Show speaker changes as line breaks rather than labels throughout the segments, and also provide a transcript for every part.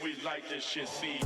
We like this shit, see.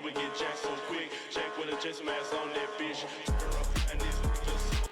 We get jacked so quick. Jack with a just mask on that bitch. And these niggas.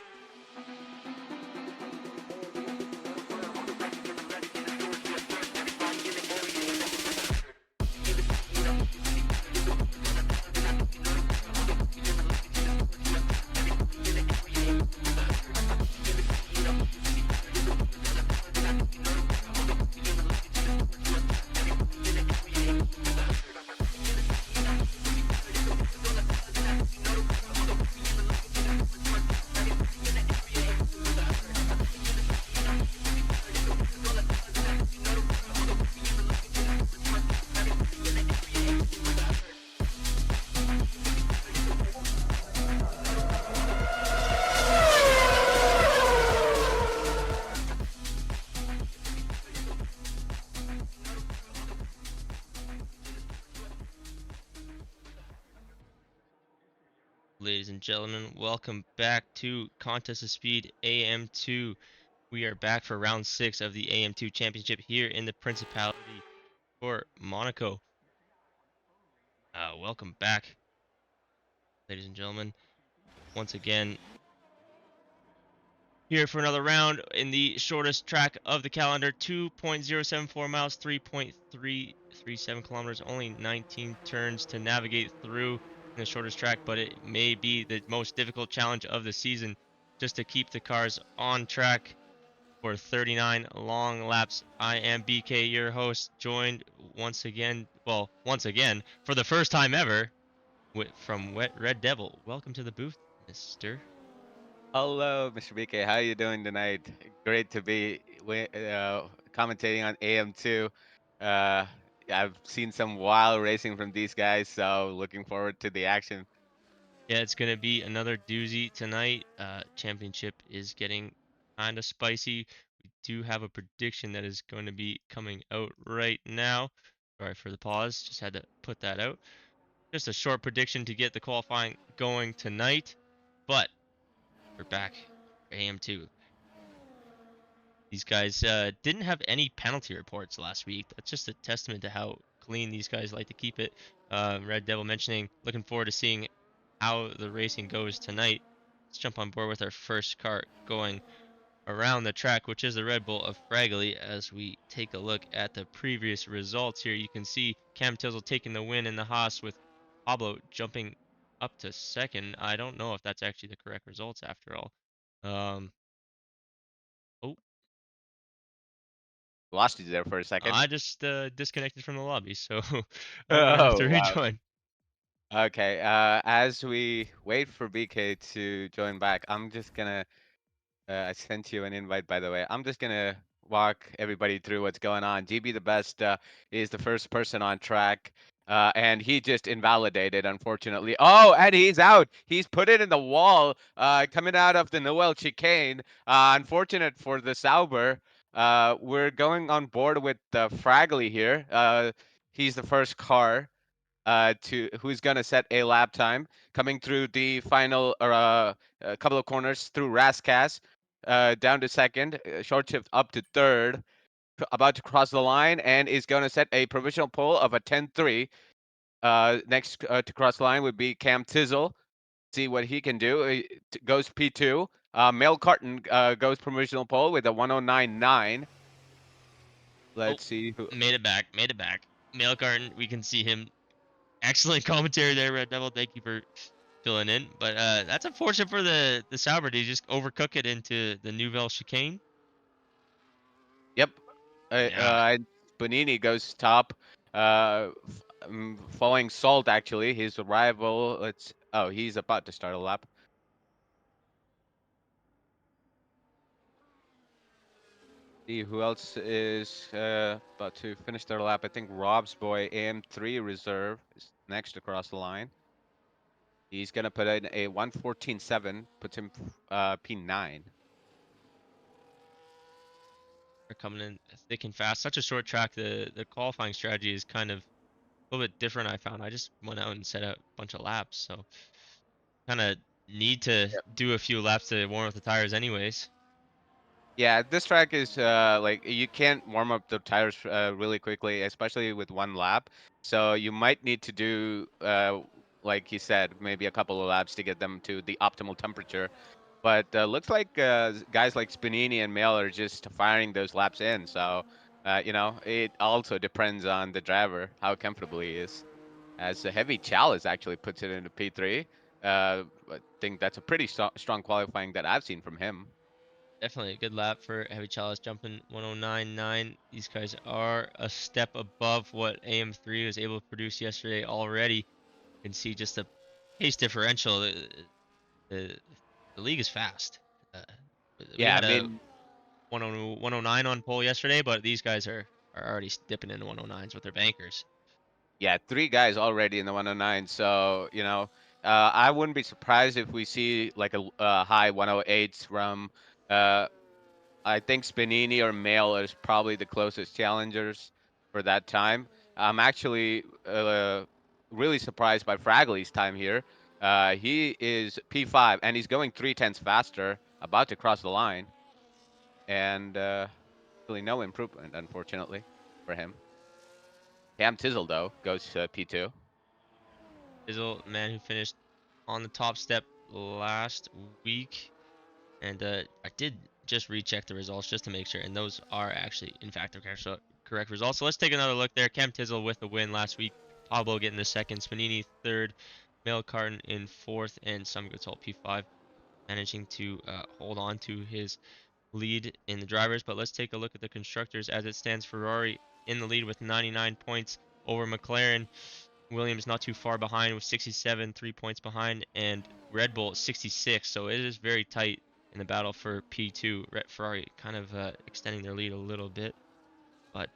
Ladies and gentlemen, welcome back to Contest of Speed AM2. We are back for round 6 of the AM2 Championship here in the Principality for Monaco. Welcome back, ladies and gentlemen. Once again, here for another round in the shortest track of the calendar, 2.074 miles, 3.337 kilometers, only 19 turns to navigate through in the shortest track, but it may be the most difficult challenge of the season just to keep the cars on track for 39 long laps. I am BK, your host, joined once again for the first time ever from Red Devil. Welcome to the booth, mister.
Hello, Mr. BK. How are you doing tonight? Great to be commentating on AM2. Uh, I've seen some wild racing from these guys, so looking forward to the action.
Yeah, it's going to be another doozy tonight. Championship is getting kind of spicy. We do have a prediction that is going to be coming out right now. Sorry for the pause, just had to put that out. Just a short prediction to get the qualifying going tonight, but we're back for AM2. These guys didn't have any penalty reports last week. That's just a testament to how clean these guys like to keep it. Red Devil mentioning, looking forward to seeing how the racing goes tonight. Let's jump on board with our first car going around the track, which is the Red Bull of Fragley. As we take a look at the previous results here, you can see Cam Tizzle taking the win in the Haas with Pablo jumping up to second. I don't know if that's actually the correct results after all. Um, oh,
Lost you there for a second.
I just disconnected from the lobby, so I might have to
Oh, wow.
rejoin.
Okay, as we wait for BK to join back, I'm just gonna I sent you an invite, by the way. I'm just gonna walk everybody through what's going on. GB the Best is the first person on track, and he just invalidated, unfortunately. Oh, and he's out. He's put it in the wall, coming out of the Noel chicane. Unfortunate for the Sauber. We're going on board with Fragley here. He's the first car to who's gonna set a lap time coming through the final a couple of corners through Raskas, down to second, short shift up to third, about to cross the line and is gonna set a provisional pole of a 10-3. Next to cross the line would be Cam Tizzle. See what he can do. Goes P2. Mel Carton goes provisional pole with a 109.9.
Oh,
Let's see who.
made it back, made it back. Mail carton, we can see him. Excellent commentary there, Red Devil. Thank you for filling in. But that's unfortunate for the Sauber. Did he just overcook it into the Nouvelle chicane?
Yep.
Yeah.
Bonini goes top, following Salt actually, his rival. Let's. Oh, he's about to start a lap. See who else is about to finish their lap. I think Rob's boy AM3 reserve is next across the line. He's gonna put in a 114.7, puts him P9.
They're coming in thick and fast. Such a short track. The qualifying strategy is kind of a little bit different. I found. I just went out and set a bunch of laps, so kind of need to do a few laps to warm up the tires, anyways.
Yeah, this track is like you can't warm up the tires really quickly, especially with one lap. So you might need to do, like you said, maybe a couple of laps to get them to the optimal temperature. But looks like guys like Spinini and Mail are just firing those laps in. So it also depends on the driver how comfortable he is. As a heavy chalice actually puts it into P3. I think that's a pretty strong qualifying that I've seen from him.
Definitely a good lap for Heavy Chalice jumping 109.9. These guys are a step above what AM3 was able to produce yesterday already. You can see just the pace differential. The, the league is fast. Uh, we
Yeah, I
had a
mean,
109 on pole yesterday, but these guys are already dipping into 109s with their bankers.
yeah, three guys already in the 109. So, I wouldn't be surprised if we see like a high 108s from, uh, I think Spinini or Mail is probably the closest challengers for that time. I'm actually really surprised by Fragley's time here. He is P5 and he's going 3/10 faster, about to cross the line, and really no improvement, unfortunately, for him. Cam Tizzle, though, goes to P2.
Dizzle, man who finished on the top step last week. And I did just recheck the results just to make sure, and those are actually, in fact, the correct results. So let's take another look there. Cam Tizzle with the win last week. Pablo getting the second. Spanini third. Mail Carton in fourth. And Some Good Salt P5 managing to hold on to his lead in the drivers. But let's take a look at the constructors as it stands. Ferrari in the lead with 99 points over McLaren. Williams not too far behind with 67, 3 points behind, and Red Bull 66. So it is very tight in the battle for P2. Ferrari kind of extending their lead a little bit. But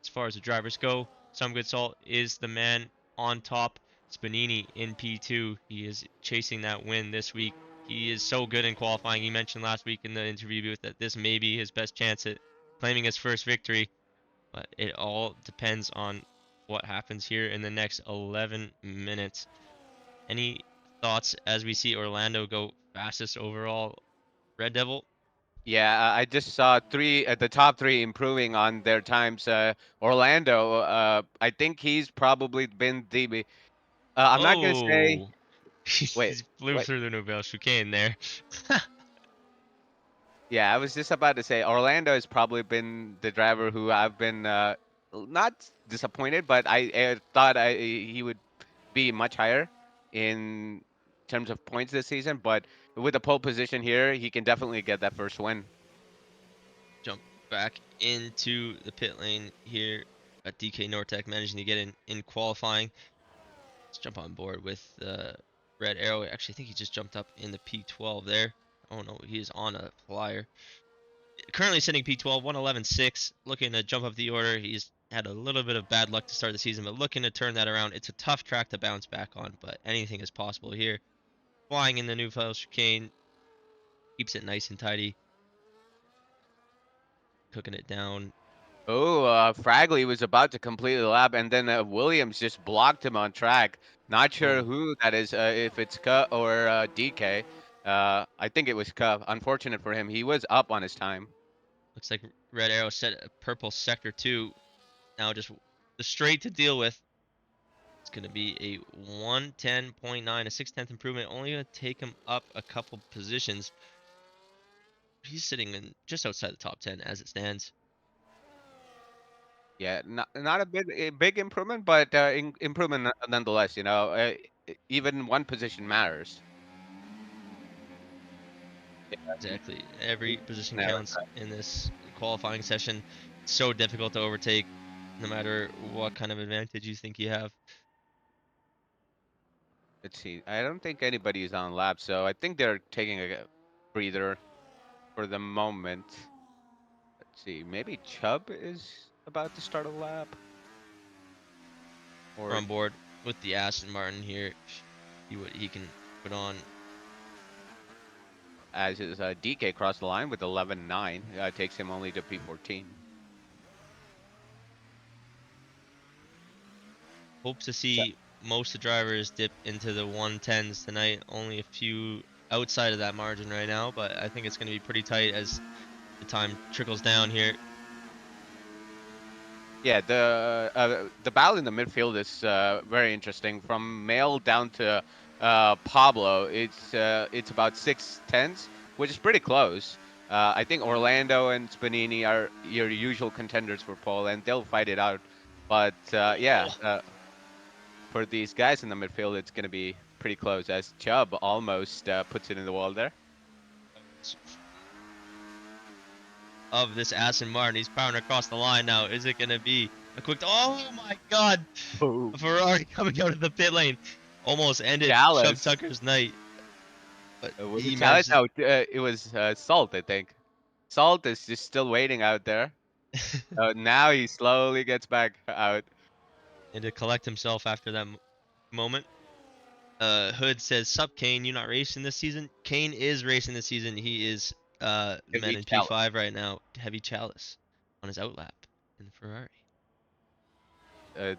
as far as the drivers go, Some Good Salt is the man on top. Spanini in P2. He is chasing that win this week. He is so good in qualifying. He mentioned last week in the interview booth that this may be his best chance at claiming his first victory. But it all depends on what happens here in the next 11 minutes. Any thoughts as we see Orlando go fastest overall? Red Devil?
Yeah, I just saw three at the top three improving on their times. Orlando, I think he's probably been the. I'm not gonna say.
Oh, he
Wait,
flew
wait.
through the Nouvelle chicane there.
Yeah, I was just about to say Orlando has probably been the driver who I've been not disappointed, but I thought he would be much higher in terms of points this season, but with the pole position here, he can definitely get that first win.
Jump back into the pit lane here at DK Nortec, managing to get in qualifying. Let's jump on board with the red arrow. Actually, I think he just jumped up in the P12 there. Oh no, he is on a flyer. Currently sitting P12, 111.6, looking to jump up the order. He's had a little bit of bad luck to start the season, but looking to turn that around. It's a tough track to bounce back on, but anything is possible here. Flying in the new Fell chicane, keeps it nice and tidy, cooking it down.
Oh, Fragley was about to complete the lap, and then Williams just blocked him on track. Not sure
Oh,
who that is, if it's Ka or DK. I think it was Ka. Unfortunate for him. He was up on his time.
looks like red arrow set a purple sector 2. Now just the straight to deal with. It's going to be a 110.9, a 6/10 improvement. Only going to take him up a couple positions. He's sitting in just outside the top 10 as it stands.
Yeah, not a big improvement, but improvement nonetheless. Even one position matters.
Exactly. Every position
Now,
counts in this qualifying session. It's so difficult to overtake, no matter what kind of advantage you think you have.
let's see. I don't think anybody is on lap, so I think they're taking a breather for the moment. Let's see. Maybe Chubb is about to start a lap,
We're
or
on board with the Aston Martin here. See what he can put on.
as his DK crossed the line with 11.9. Takes him only to P14.
Hopes to
So,
see most of the drivers dip into the 110s tonight. Only a few outside of that margin right now, but I think it's going to be pretty tight as the time trickles down here.
yeah, the battle in the midfield is very interesting. From Male down to Pablo, it's about 6/10, which is pretty close. I think Orlando and Spanini are your usual contenders for pole, and they'll fight it out. But yeah,
Oh,
for these guys in the midfield, it's going to be pretty close as Chubb almost puts it in the wall there.
of this Aston Martin. He's powering across the line now. Is it going to be a quick? Oh my God!
Oh,
A Ferrari coming out of the pit lane almost ended Chubb
Chalice.
Tucker's night, but
Was it
he
Chalice?
managed
No, it was Salt, I think. Salt is just still waiting out there.
to,
Now he slowly gets back out.
and to collect himself after that moment. Hood says, "Sup, Kane? You not racing this season?" Kane is racing this season. He is the man
Heavy
in
Chalice.
P5 right now. Heavy Chalice on his outlap in the Ferrari.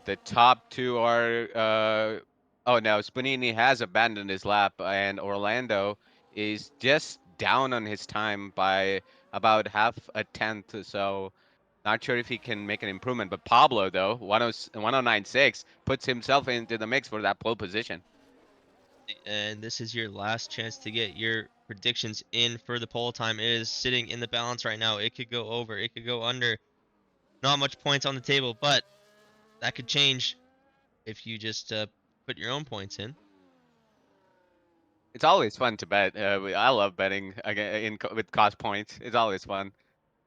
The top two are. Oh no, Spanini has abandoned his lap, and Orlando is just down on his time by about half a tenth. So not sure if he can make an improvement. But Pablo, though, 1096, puts himself into the mix for that pole position.
And this is your last chance to get your predictions in for the poll time. It is sitting in the balance right now. It could go over, it could go under. Not much points on the table, but that could change if you just put your own points in.
It's always fun to bet. I love betting again with cost points. It's always fun,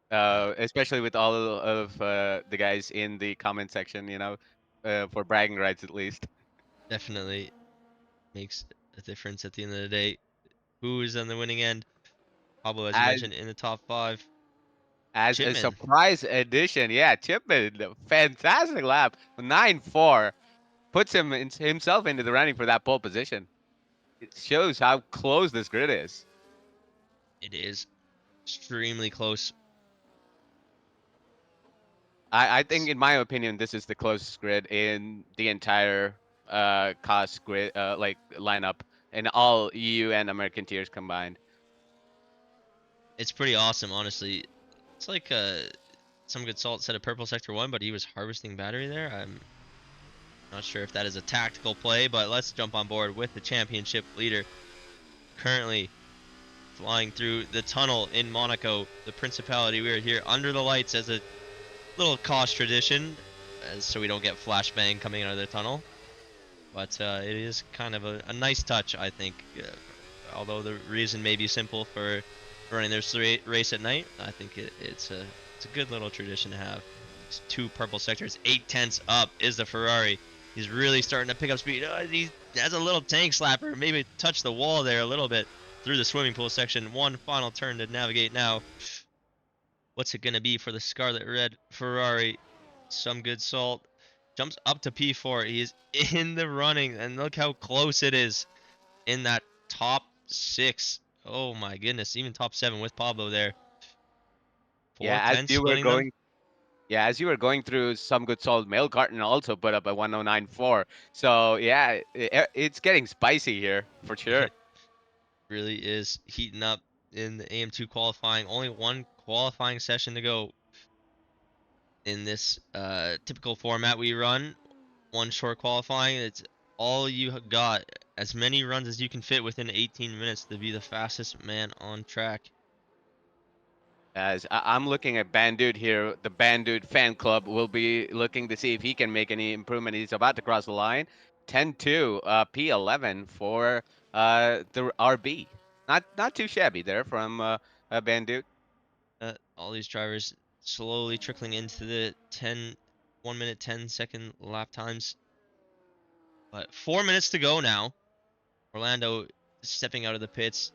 especially with all of the guys in the comment section. For bragging rights at least.
Definitely makes a difference at the end of the day. Who is on the winning end? Pablo, as you
As
mentioned, in the top 5.
as a
Chipman,
surprise addition, yeah, Chipman, fantastic lap, 9.4, puts himself into the running for that pole position. It shows how close this grid is.
it is extremely close.
I think, in my opinion, this is the closest grid in the entire cost grid, like lineup, and all EU and American tiers combined.
It's pretty awesome, honestly. It's like some good salt said a purple sector 1, but he was harvesting battery there. I'm not sure if that is a tactical play, but let's jump on board with the championship leader. Currently flying through the tunnel in Monaco, the Principality. We are here under the lights as a little cost tradition, so we don't get flashbang coming out of the tunnel. but it is kind of a nice touch, I think. Although the reason may be simple for running this race at night, I think it's a good little tradition to have. These two purple sectors, 8 tenths up is the Ferrari. He's really starting to pick up speed. He has a little tank slapper, maybe touch the wall there a little bit through the swimming pool section. One final turn to navigate now. What's it gonna be for the Scarlet Red Ferrari? Some good salt. Jumps up to P4. He is in the running, and look how close it is in that top six. Oh my goodness, even top seven with Pablo there. Four
Yeah, as
tenths
you were
splitting them.
going Yeah, as you were going through some good solid, Mail Carton also put up a 109.4. So yeah, it's getting spicy here for sure.
It really is heating up in the AM2 qualifying. Only one qualifying session to go in this typical format we run. One short qualifying. It's all you got. As many runs as you can fit within 18 minutes to be the fastest man on track.
As I'm looking at Bandude here, the Bandude fan club will be looking to see if he can make any improvement. He's about to cross the line. 10-2, P11 for the RB. Not too shabby there from Bandude.
All these drivers slowly trickling into the 1 minute 10-second lap times. But 4 minutes to go now. Orlando stepping out of the pits.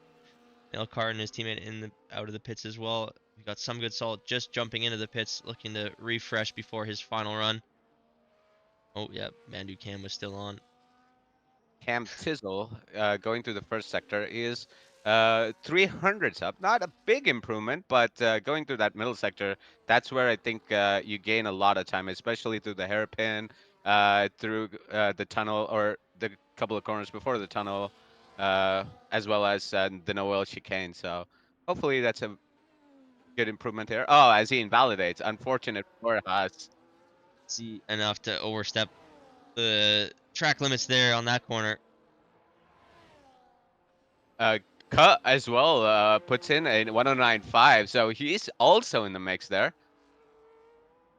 Elkhart and his teammate out of the pits as well. We got some good salt just jumping into the pits, looking to refresh before his final run. Oh yeah, Mandu Cam was still on.
Cam Tizzle going through the first sector is 300s up. Not a big improvement, but going through that middle sector, that's where I think you gain a lot of time, especially through the hairpin, through the tunnel or the couple of corners before the tunnel, as well as the Noel chicane. So hopefully that's a good improvement here. Oh, as he invalidates. Unfortunate for us.
See enough to overstep the track limits there on that corner.
Uh, Cut as well puts in a 109.5, so he's also in the mix there.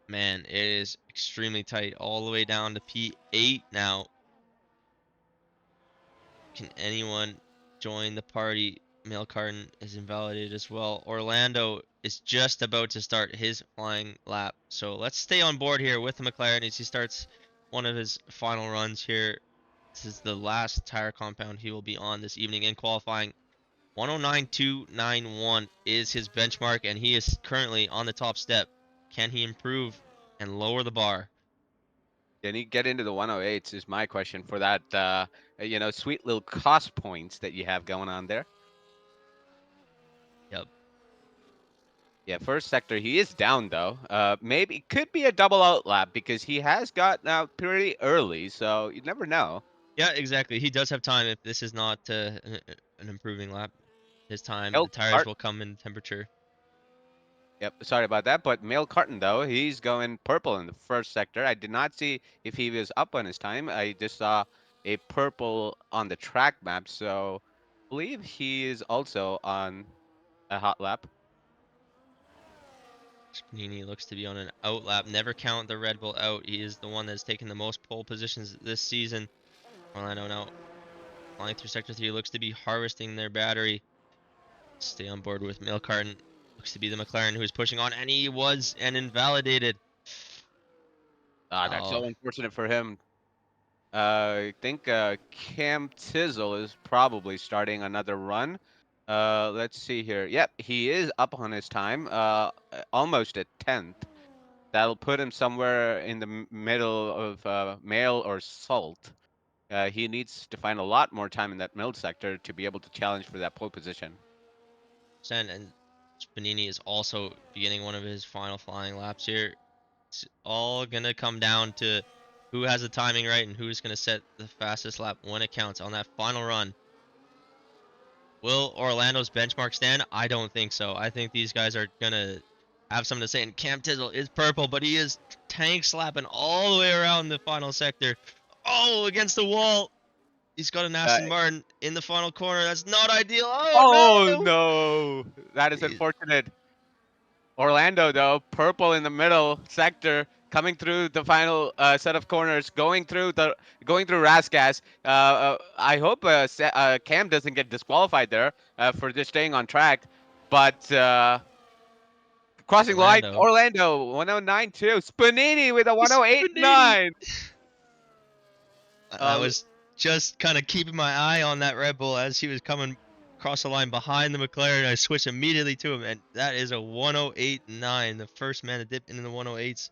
Man, it is extremely tight all the way down to P8 now. Can anyone join the party? Mail carton is invalidated as well. Orlando is just about to start his flying lap. So let's stay on board here with the McLaren as he starts one of his final runs here. This is the last tire compound he will be on this evening in qualifying. 109.291 is his benchmark, and he is currently on the top step. Can he improve and lower the bar?
Can he get into the 108s is my question for that, sweet little cost points that you have going on there.
Yep.
Yeah, first sector, he is down though. Maybe could be a double out lap because he has got out pretty early, so you never know.
Yeah, exactly. He does have time if this is not an improving lap. His time, the
Milk
tires
cart.
will come in temperature.
Yep, sorry about that. But Mail Carton though, he's going purple in the first sector. I did not see if he was up on his time. I just saw a purple on the track map, so I believe he is also on a hot lap.
Panini looks to be on an out lap. Never count the Red Bull out. He is the one that's taken the most pole positions this season. Orlando now flying through sector 3 looks to be harvesting their battery. Stay on board with Mail Carton. Looks to be the McLaren who is pushing on, and he was and invalidated.
Ah, that's
Oh,
so unfortunate for him. I think Cam Tizzle is probably starting another run. Let's see here. Yep, he is up on his time, almost at 10th. That'll put him somewhere in the middle of Mail or Salt. He needs to find a lot more time in that middle sector to be able to challenge for that pole position.
and Spanini is also beginning one of his final flying laps here. It's all gonna come down to who has the timing right and who's gonna set the fastest lap when it counts on that final run. Will Orlando's benchmark stand? I don't think so. I think these guys are gonna have something to say. And Cam Tizzle is purple, but he is tank slapping all the way around the final sector. Oh, against the wall. He's got an
Uh,
Aston Martin in the final corner. That's not ideal. Oh
oh
no!
no, that is
He-
unfortunate. Orlando though, purple in the middle sector, coming through the final set of corners, going through Raskas. I hope Cam doesn't get disqualified there for just staying on track. But crossing line,
Orlando.
Orlando 109.2. Spanini with a
Spinini.
108.9.
I
Uh,
was just kind of keeping my eye on that Red Bull as he was coming across the line behind the McLaren. I switched immediately to him, and that is a 108.9. The first man to dip into the 108s.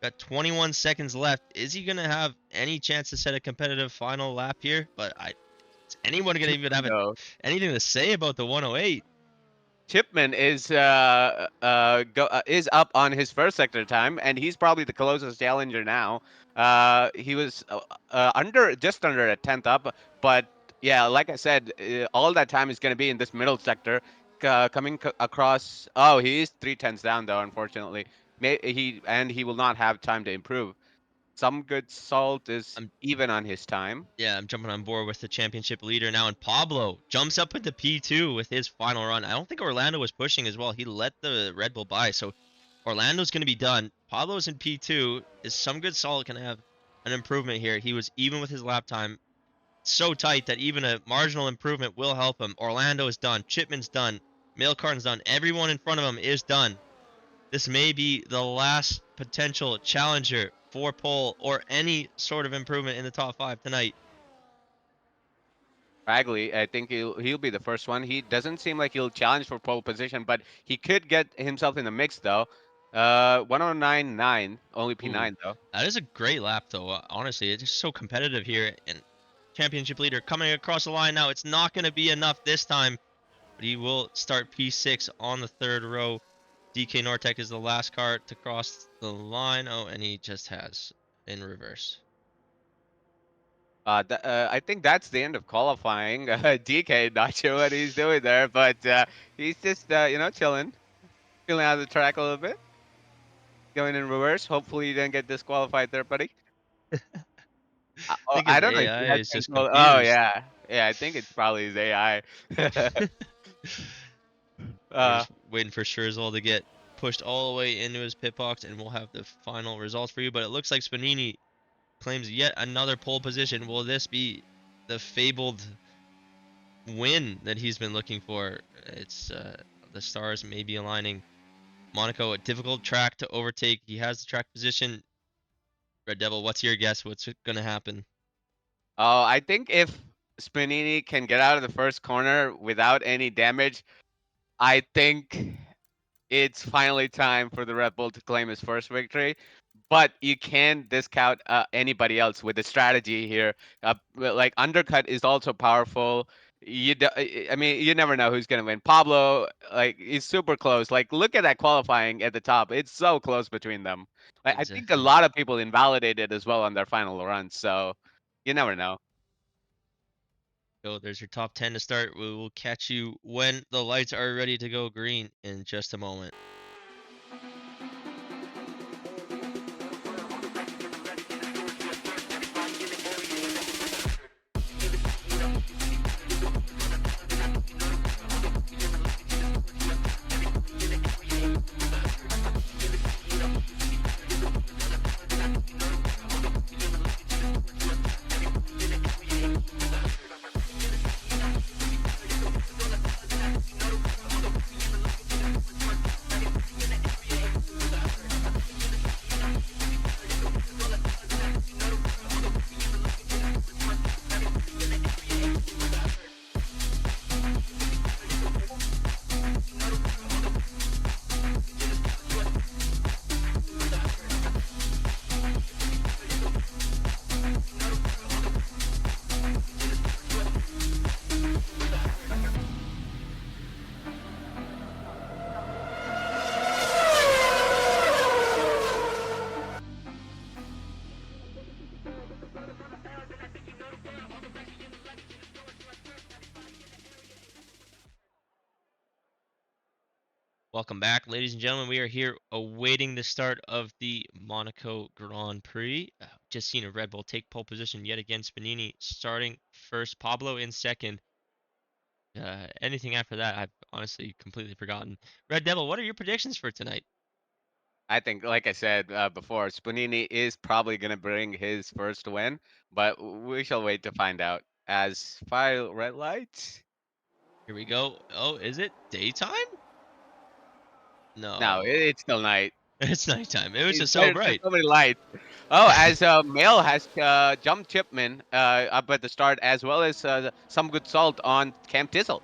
Got 21 seconds left. Is he going to have any chance to set a competitive final lap here? But is anyone going to even have
no.
anything to say about the 108?
Chipman is up on his first sector time, and he's probably the closest challenger now. He was just under a tenth up, but yeah, like I said, all that time is going to be in this middle sector, across. Oh, he is 3 tenths down though, unfortunately. He will not have time to improve. Some good salt is
I'm
even on his time.
Yeah, I'm jumping on board with the championship leader now, and Pablo jumps up into P2 with his final run. I don't think Orlando was pushing as well. He let the Red Bull by, so Orlando's going to be done. Pablo's in P2. Is some good solid going to have an improvement here? He was even with his lap time, so tight that even a marginal improvement will help him. Orlando is done. Chipman's done. Mailcarton's done. Everyone in front of him is done. This may be the last potential challenger for pole or any sort of improvement in the top five tonight.
Bagley, I think he'll be the first one. He doesn't seem like he'll challenge for pole position, but he could get himself in the mix though. 109.9, only
Ooh,
P9 though.
that is a great lap, though. Honestly, it's just so competitive here. And championship leader coming across the line now. It's not going to be enough this time, but he will start P6 on the third row. DK Nortec is the last car to cross the line. Oh, and he just has in reverse.
I think that's the end of qualifying. DK, not sure what he's doing there, but he's just chilling, feeling out of the track a little bit, going in reverse. Hopefully, you didn't get disqualified there, buddy.
I think
I
his
don't know if he
AI
has
is just
control. Oh
confused.
yeah, yeah. I think it's probably his AI.
We're
uh,
just waiting for Scherzel to get pushed all the way into his pit box, and we'll have the final results for you. But it looks like Spanini claims yet another pole position. Will this be the fabled win that he's been looking for? It's the stars may be aligning. Monaco, a difficult track to overtake. He has the track position. Red Devil, what's your guess? What's going to happen?
oh, I think if Spanini can get out of the first corner without any damage, I think it's finally time for the Red Bull to claim his first victory. But you can't discount anybody else with the strategy here. Like undercut is also powerful. I mean, you never know who's gonna win. Pablo, like, he's super close. Like, look at that qualifying at the top. It's so close between them. Like, I think a
Exactly.
lot of people invalidated as well on their final run. So you never know.
So there's your top 10 to start. We will catch you when the lights are ready to go green in just a moment. Welcome back, ladies and gentlemen. We are here awaiting the start of the Monaco Grand Prix. Just seen a Red Bull take pole position yet again. Spanini starting first, Pablo in second. Anything after that, I've honestly completely forgotten. Red Devil, what are your predictions for tonight?
I think, like I said before, Spanini is probably going to bring his first win, but we shall wait to find out. As fire red lights?
Here we go. Oh, is it daytime?
No,
No,
it's still night.
it's nighttime. It was just so
There's
bright.
so many lights. Oh, as Mail has jumped Chipman up at the start, as well as some good salt on Camp Tizzle.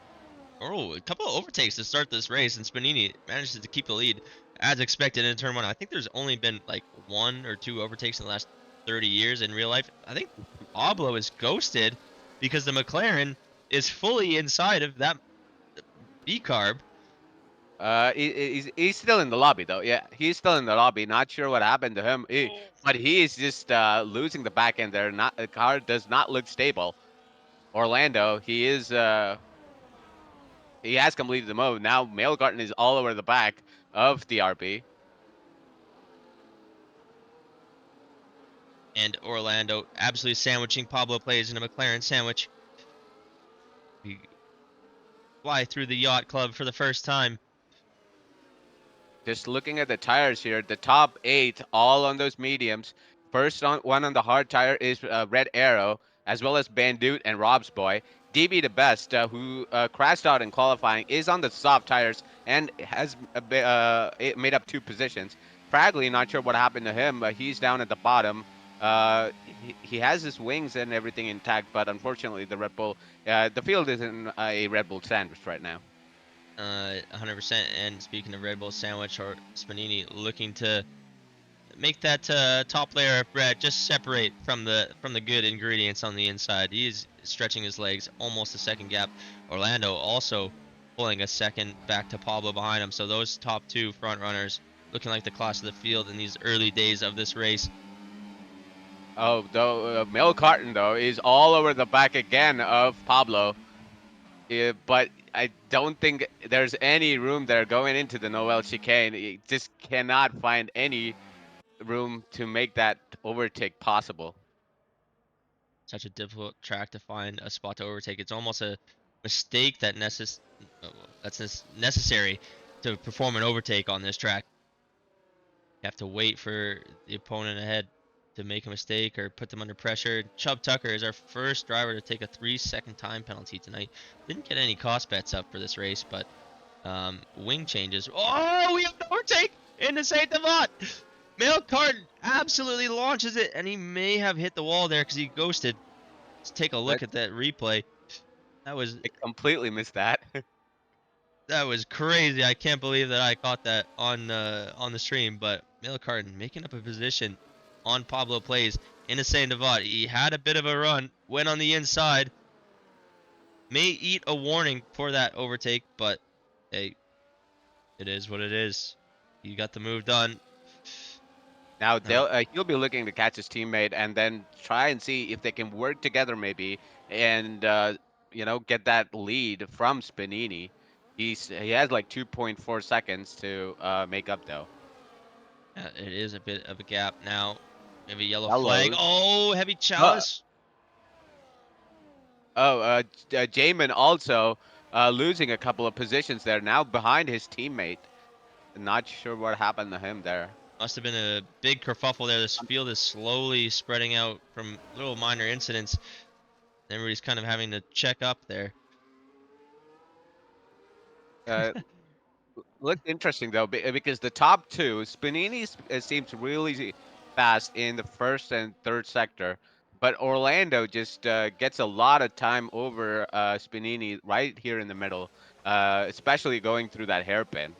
Oh, a couple of overtakes to start this race, and Spanini manages to keep the lead as expected in turn one. I think there's only been like one or two overtakes in the last 30 years in real life. I think Pablo is ghosted because the McLaren is fully inside of that B carb.
He's still in the lobby though. Yeah, he's still in the lobby. Not sure what happened to him,
Oh.
but he is just losing the back end there. Not the car does not look stable. Orlando, he has completed the move. Now Mailgarten is all over the back of the RB.
And Orlando absolutely sandwiching Pablo plays in a McLaren sandwich. We fly through the yacht club for the first time.
Just looking at the tires here, the top eight, all on those mediums. First one on the hard tire is Red Arrow, as well as Bandute and Rob's Boy. DB the best, who crashed out in qualifying, is on the soft tires and has made up two positions. Fragley, not sure what happened to him, but he's down at the bottom. He has his wings and everything intact, but unfortunately, the field is in a Red Bull sandwich right now.
100%. And speaking of Red Bull sandwich, or Spanini looking to make that top layer of bread just separate from the good ingredients on the inside. He is stretching his legs almost a second gap. Orlando also pulling a second back to Pablo behind him. So those top two front runners looking like the class of the field in these early days of this race.
Oh, though Mel Carton though is all over the back again of Pablo, but I don't think there's any room there going into the Noel chicane. He just cannot find any room to make that overtake possible.
Such a difficult track to find a spot to overtake. It's almost a mistake that's necessary to perform an overtake on this track. You have to wait for the opponent ahead to make a mistake or put them under pressure. Chubb Tucker is our first driver to take a 3-second time penalty tonight. Didn't get any cost bets up for this race, but wing changes. Oh, we have an overtake in the Saint Devot. Mail Carton absolutely launches it, and he may have hit the wall there because he ghosted. Let's take a look
But
at that replay. That was
I completely missed that.
that was crazy. I can't believe that I caught that on the stream. But Mail Carton making up a position on Pablo plays in the Saint Devat. He had a bit of a run, went on the inside, may eat a warning for that overtake, but hey, it is what it is. He got the move done.
Now
Now,
he'll be looking to catch his teammate and then try and see if they can work together maybe and get that lead from Spanini. He has like 2.4 seconds to make up though.
it is a bit of a gap now. Maybe yellow flag.
Hello.
Oh, heavy
Uh,
chalice.
Jamin also losing a couple of positions there now behind his teammate. Not sure what happened to him there.
Must have been a big kerfuffle there. This field is slowly spreading out from little minor incidents. Everybody's kind of having to check up there.
Uh, Looked interesting though because the top two, Spanini seems really fast in the first and third sector, but Orlando just gets a lot of time over Spanini right here in the middle, especially going through that hairpin.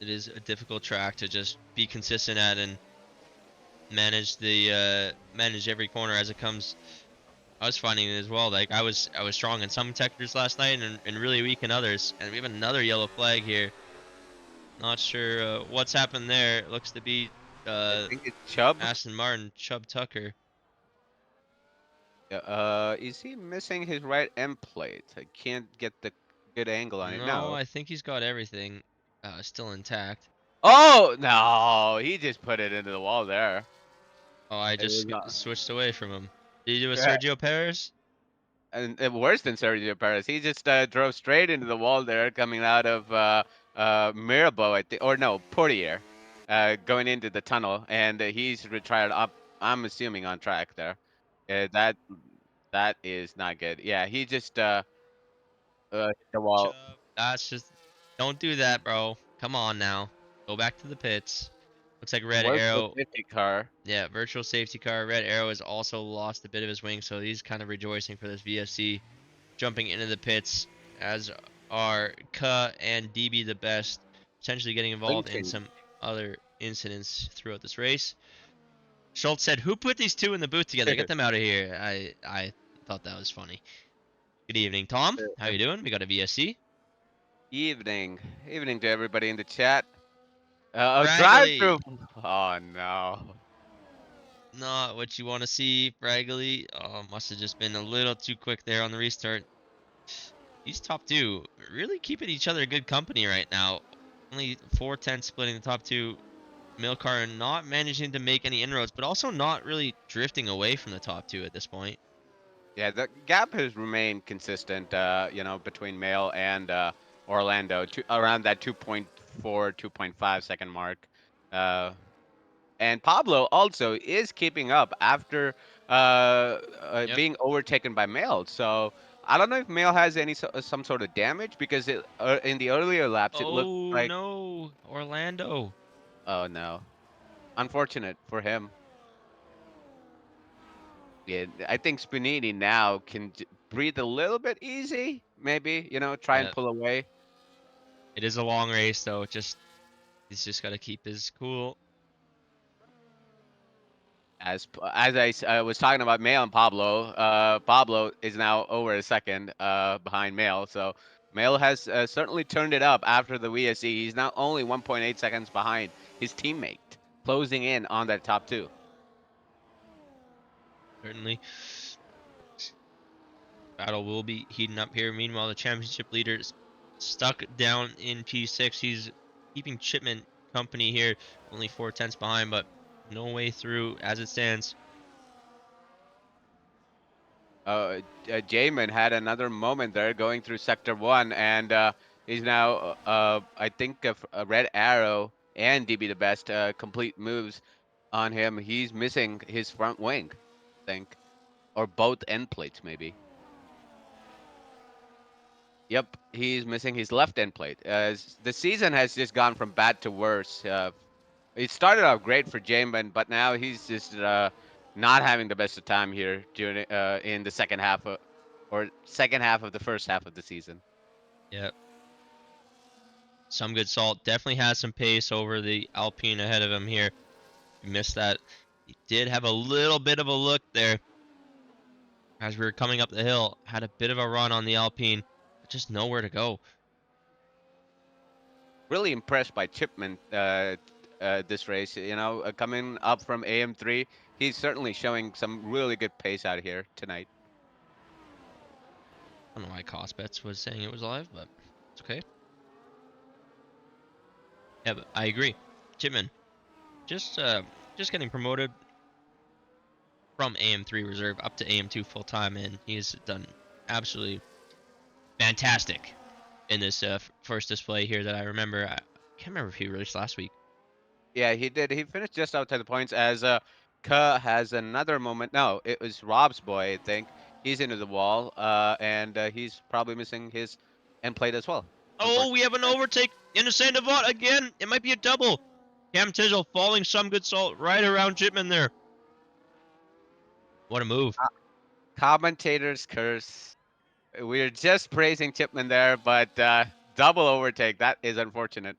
It is a difficult track to just be consistent at and manage every corner as it comes. I was finding it as well. Like I was strong in some sectors last night and really weak in others. And we have another yellow flag here. Not sure what's happened there. It looks to be
I
uh,
think it's Chubb.
Aston Martin, Chubb Tucker.
Is he missing his right end plate? I can't get the good angle on it.
No,
No.
I think he's got everything still intact.
Oh no, he just put it into the wall there.
Oh, I
It was
just
not.
switched away from him. Did you do a Sergio Perez?
And worse than Sergio Perez, he just drove straight into the wall there, coming out of Mirabeau, I think, or no, Portier, going into the tunnel, and he's retired up. I'm assuming on track there. That that is not good. Yeah, he just hit the wall.
Chubb, that's just don't do that, bro. Come on now. Go back to the pits. Looks like Red
Virtual
Arrow.
safety car.
Yeah, virtual safety car. Red Arrow has also lost a bit of his wing, so he's kind of rejoicing for this VSC jumping into the pits, as are Ka and DB the best, potentially getting
Lane
involved in
change.
some other incidents throughout this race. Schultz said, "Who put these two in the booth together? Get them out of here." I thought that was funny. Good evening, Tom. How you doing? We got a VSC.
Evening, evening to everybody in the chat. Drive
Fragley,
through. Oh no.
not what you want to see. Fragley, oh, must have just been a little too quick there on the restart. These top two really keeping each other good company right now. Only 4 tenths splitting the top two. Milcar not managing to make any inroads, but also not really drifting away from the top two at this point.
Yeah, the gap has remained consistent, between Mail and Orlando, around that 2.4, 2.5 second mark. Uh, and Pablo also is keeping up after
Yep.
being overtaken by Mail. So I don't know if Mail has some sort of damage because in the earlier laps it looked
Oh
like,
no, Orlando.
oh no, unfortunate for him. Yeah, I think Spinini now can breathe a little bit easy, maybe, try and
Yep.
pull away.
It is a long race though. He's just got to keep his cool.
As I was talking about Mail and Pablo, Pablo is now over a second behind Mail. So Mail has certainly turned it up after the VSE. He's now only 1.8 seconds behind his teammate, closing in on that top two.
Certainly. Battle will be heating up here. Meanwhile, the championship leader's stuck down in P6. He's keeping Chipman company here, only 4 tenths behind, but no way through as it stands.
Jamin had another moment there going through sector one, and he's now, I think, Red Arrow and DB the best complete moves on him. He's missing his front wing, I think, or both end plates, maybe. Yep, he's missing his left end plate. The season has just gone from bad to worse. It started off great for Jamin, but now he's just not having the best of time here during in the second half or second half of the first half of the season.
Yep. Some good salt. Definitely has some pace over the Alpine ahead of him here. You missed that. He did have a little bit of a look there as we were coming up the hill. Had a bit of a run on the Alpine, but just nowhere to go.
Really impressed by Chipman this race. Coming up from AM3, he's certainly showing some really good pace out here tonight.
I don't know why Cost Bets was saying it was live, but it's okay. Yeah, but I agree. Chipman just getting promoted from AM3 reserve up to AM2 full time, and he's done absolutely fantastic in this first display here that I remember. I can't remember if he released last week.
Yeah, he did. He finished just outside the points as Ka has another moment. No, it was Rob's boy, I think. He's into the wall, and he's probably missing his end plate as well.
Oh, we
Unfortunately.
have an overtake in the Sandoval again. It might be a double. Cam Tizzle falling some good salt right around Chipman there. What a move.
Commentator's curse. We're just praising Chipman there, but double overtake. That is unfortunate.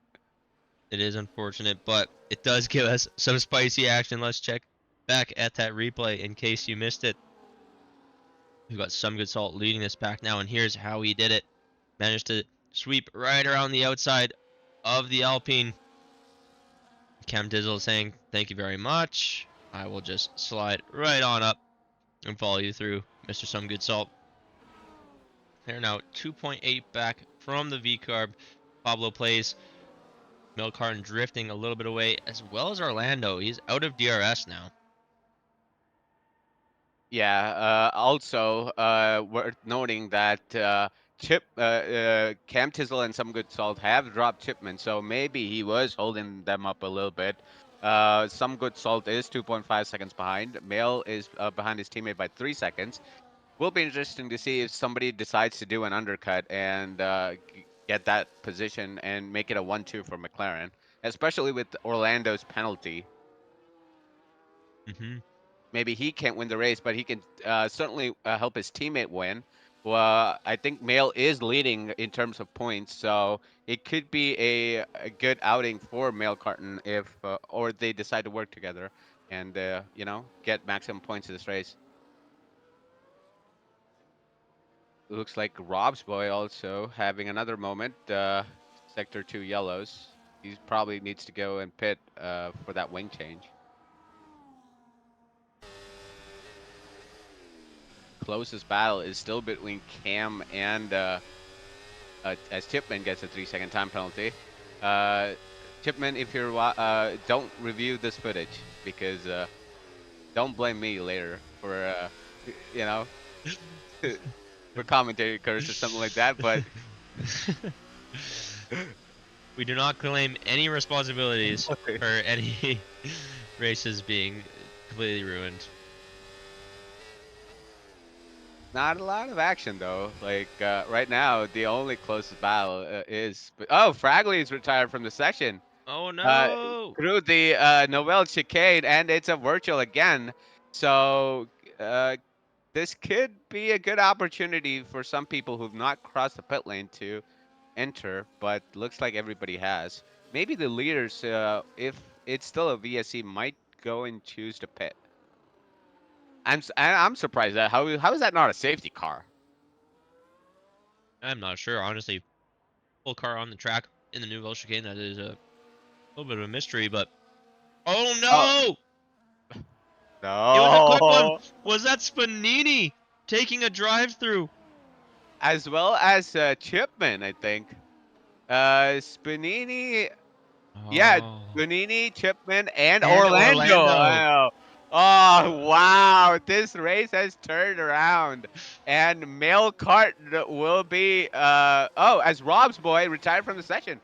It is unfortunate, but it does give us some spicy action. Let's check back at that replay in case you missed it. We've got some good salt leading this pack now, and here's how he did it. Managed to sweep right around the outside of the Alpine. Cam Dizzle saying, "Thank you very much. I will just slide right on up and follow you through, Mr. Some Good Salt." They're now 2.8 back from the V-Carb. Pablo plays. Milkarn drifting a little bit away, as well as Orlando. He's out of DRS now.
Yeah. Also, worth noting that Cam Tizzle and Some Good Salt have dropped Chipman, so maybe he was holding them up a little bit. Some Good Salt is 2.5 seconds behind. Mail is behind his teammate by 3 seconds. Will be interesting to see if somebody decides to do an undercut and get that position and make it a 1-2 for McLaren, especially with Orlando's penalty.
Hmm.
Maybe he can't win the race, but he can certainly help his teammate win. Well, I think Mail is leading in terms of points, so it could be a good outing for Mail Carton if, or they decide to work together and get maximum points in this race. Looks like Rob's boy also having another moment. Sector 2 yellows. He probably needs to go and pit for that wing change. Closest battle is still between Cam and as Chipman gets a 3-second time penalty. Chipman, if you're don't review this footage because don't blame me later for you know for commentary curse or something like that. But
We do not claim any responsibilities for any races being completely ruined.
not a lot of action though. Like right now, the only closest battle is Fragley is retired from the session
Oh
uh,
no!
through the Noel chicane, and it's a virtual again. So this could be a good opportunity for some people who've not crossed the pit lane to enter, but looks like everybody has. Maybe the leaders, if it's still a VSC, might go and choose to pit. I'm surprised that how is that not a safety car?
I'm not sure, honestly. Full car on the track in the Nouvelle Chicane, that is a little bit of a mystery, but oh
Oh
no! It was a quick one.
no!
Was that Spanini taking a drive-through?
As well as Chipman, I think. Spanini, yeah,
Oh.
Spanini, Chipman, and
And
Orlando.
Orlando.
Wow. Oh wow! This race has turned around, and Male Cart will be as Rob's boy retired from the session.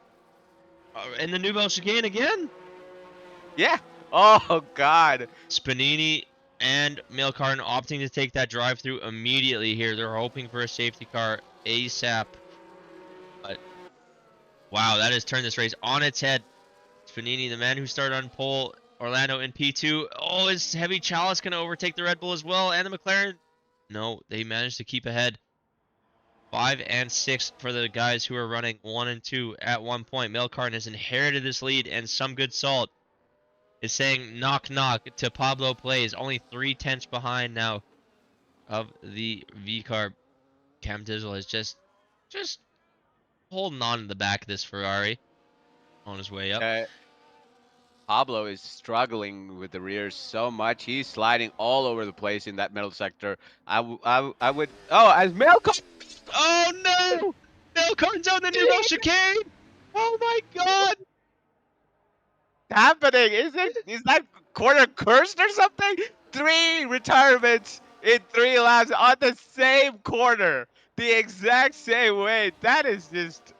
In the Nouvelle Chicane again?
Yeah. Oh God.
Spanini and Milkarn opting to take that drive-through immediately here. They're hoping for a safety car ASAP. But wow, that has turned this race on its head. Spanini, the man who started on pole, Orlando in P2. Oh, is Heavy Chalice going to overtake the Red Bull as well? And the McLaren? No, they managed to keep ahead. 5 and 6 for the guys who are running 1 and 2 at one point. Milkarn has inherited this lead, and Some Good Salt is saying knock knock to Pablo Plays. Only 3/10 behind now of the V car. Cam Dizzle is just holding on to the back of this Ferrari on his way up.
Uh, Pablo is struggling with the rears so much. He's sliding all over the place in that middle sector. I would. Oh, as Melco
Oh no! Milkarn's on the Nouvelle Chicane! Oh my god!
happening? Is that corner cursed or something? 3 retirements in 3 laps on the same corner, the exact same way. That is just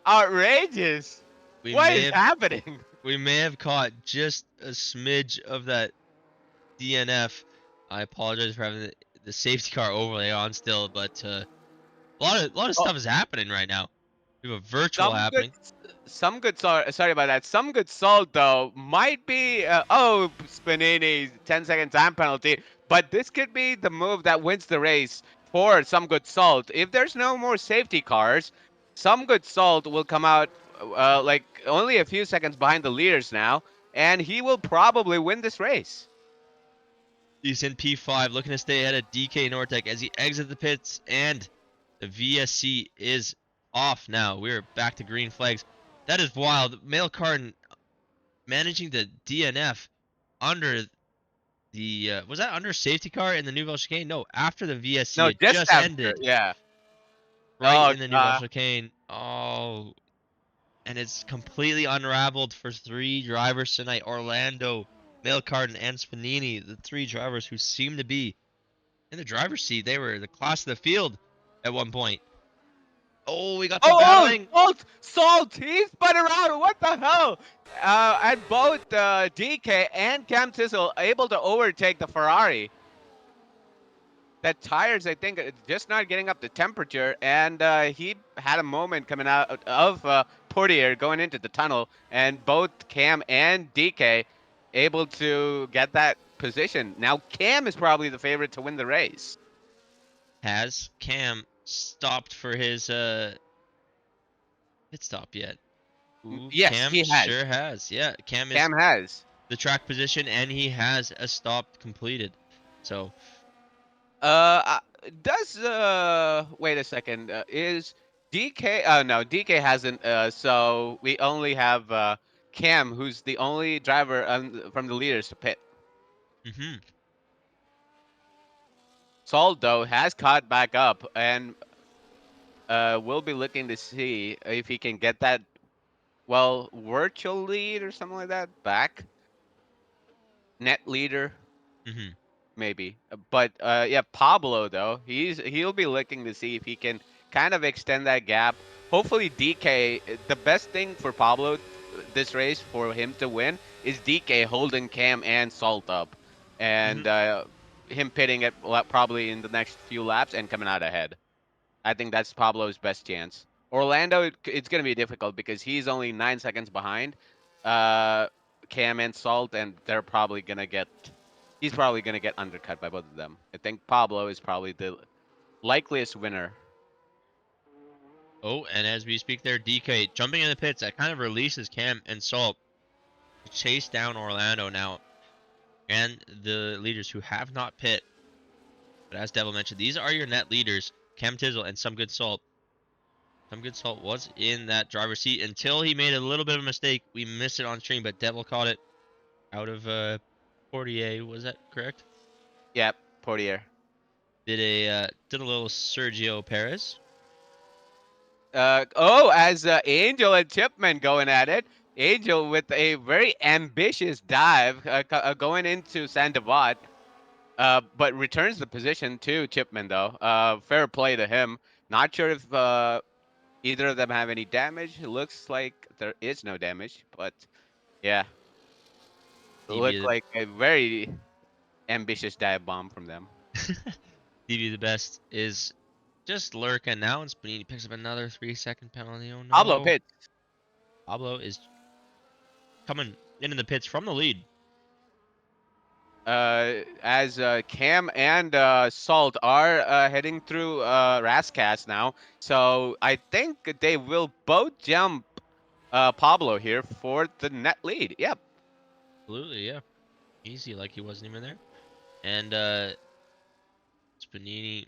outrageous.
We
What
may
is
have
happening?
we may have caught just a smidge of that DNF. I apologize for having the safety car overlay on still, but a lot of
Oh,
stuff is happening right now. We have a virtual
some good
happening.
some good salt. Sorry about that. Some good salt though might be. Spanini 10-second time penalty, but this could be the move that wins the race for some good salt. If there's no more safety cars, some good salt will come out like only a few seconds behind the leaders now, and he will probably win this race.
He's in P5, looking to stay ahead of DK Nortec as he exits the pits, and the VSC is off now. We're back to green flags. That is wild. Mail Carton managing to DNF under the was that under safety car in the Nouvelle Chicane? No, after the VSC.
No,
It
just
just
after.
ended
Yeah.
right
Oh
in the Nouvelle
God.
Chicane. Oh, and it's completely unraveled for 3 drivers tonight. Orlando, Mail Carton, and Spanini, the 3 drivers who seem to be in the driver's seat. They were the class of the field at one point. Oh, we got some
Oh,
battling.
Salt, he spun around. What the hell? And both DK and Cam Tizzle able to overtake the Ferrari. That tires, I think, just not getting up to temperature, and he had a moment coming out of Portier going into the tunnel, and both Cam and DK able to get that position. Now Cam is probably the favorite to win the race.
Has Cam stopped for his pit stop yet? Ooh,
Yes,
Cam
he has.
sure has. Yeah, Cam is
Cam has.
the track position and he has a stop completed. So,
Uh, does wait a second. Is DK? No, DK hasn't. So we only have Cam, who's the only driver from the leaders to pit.
mhm.
Sol though has caught back up, and we'll be looking to see if he can get that virtual lead or something like that back. Net leader.
Mhm.
Maybe. But yeah, Pablo though, he'll be looking to see if he can kind of extend that gap. Hopefully DK, the best thing for Pablo this race for him to win is DK holding Cam and Salt up and
Mhm.
him pitting it probably in the next few laps and coming out ahead. I think that's Pablo's best chance. Orlando, it's going to be difficult because he's only 9 seconds behind uh, Cam and Salt, and they're probably going to get. He's probably going to get undercut by both of them. I think Pablo is probably the likeliest winner.
Oh, and as we speak there, DK jumping in the pits, that kind of releases Cam and Salt to chase down Orlando now and the leaders who have not pit. But as Devil mentioned, these are your net leaders, Cam Tizzle and Some Good Salt. Some Good Salt was in that driver's seat until he made a little bit of a mistake. We missed it on stream, but Devil caught it out of Portier. Was that correct?
Yep, Portier.
Did a little Sergio Perez.
As Angel and Chipman going at it. Angel with a very ambitious dive going into Sandoval. But returns the position to Chipman though. Fair play to him. Not sure if either of them have any damage. It looks like there is no damage, but yeah, it looked
DB
like a very ambitious dive bomb from them.
the DB the best is just lurking now, and Spanini picks up another 3-second penalty. Oh
Pablo
no!
Pitt,
Pablo is coming into the pits from the lead.
as Cam and Salt are heading through Rascas now, so I think they will both jump Pablo here for the net lead. Yep.
Absolutely, yeah, easy, like he wasn't even there. And Spanini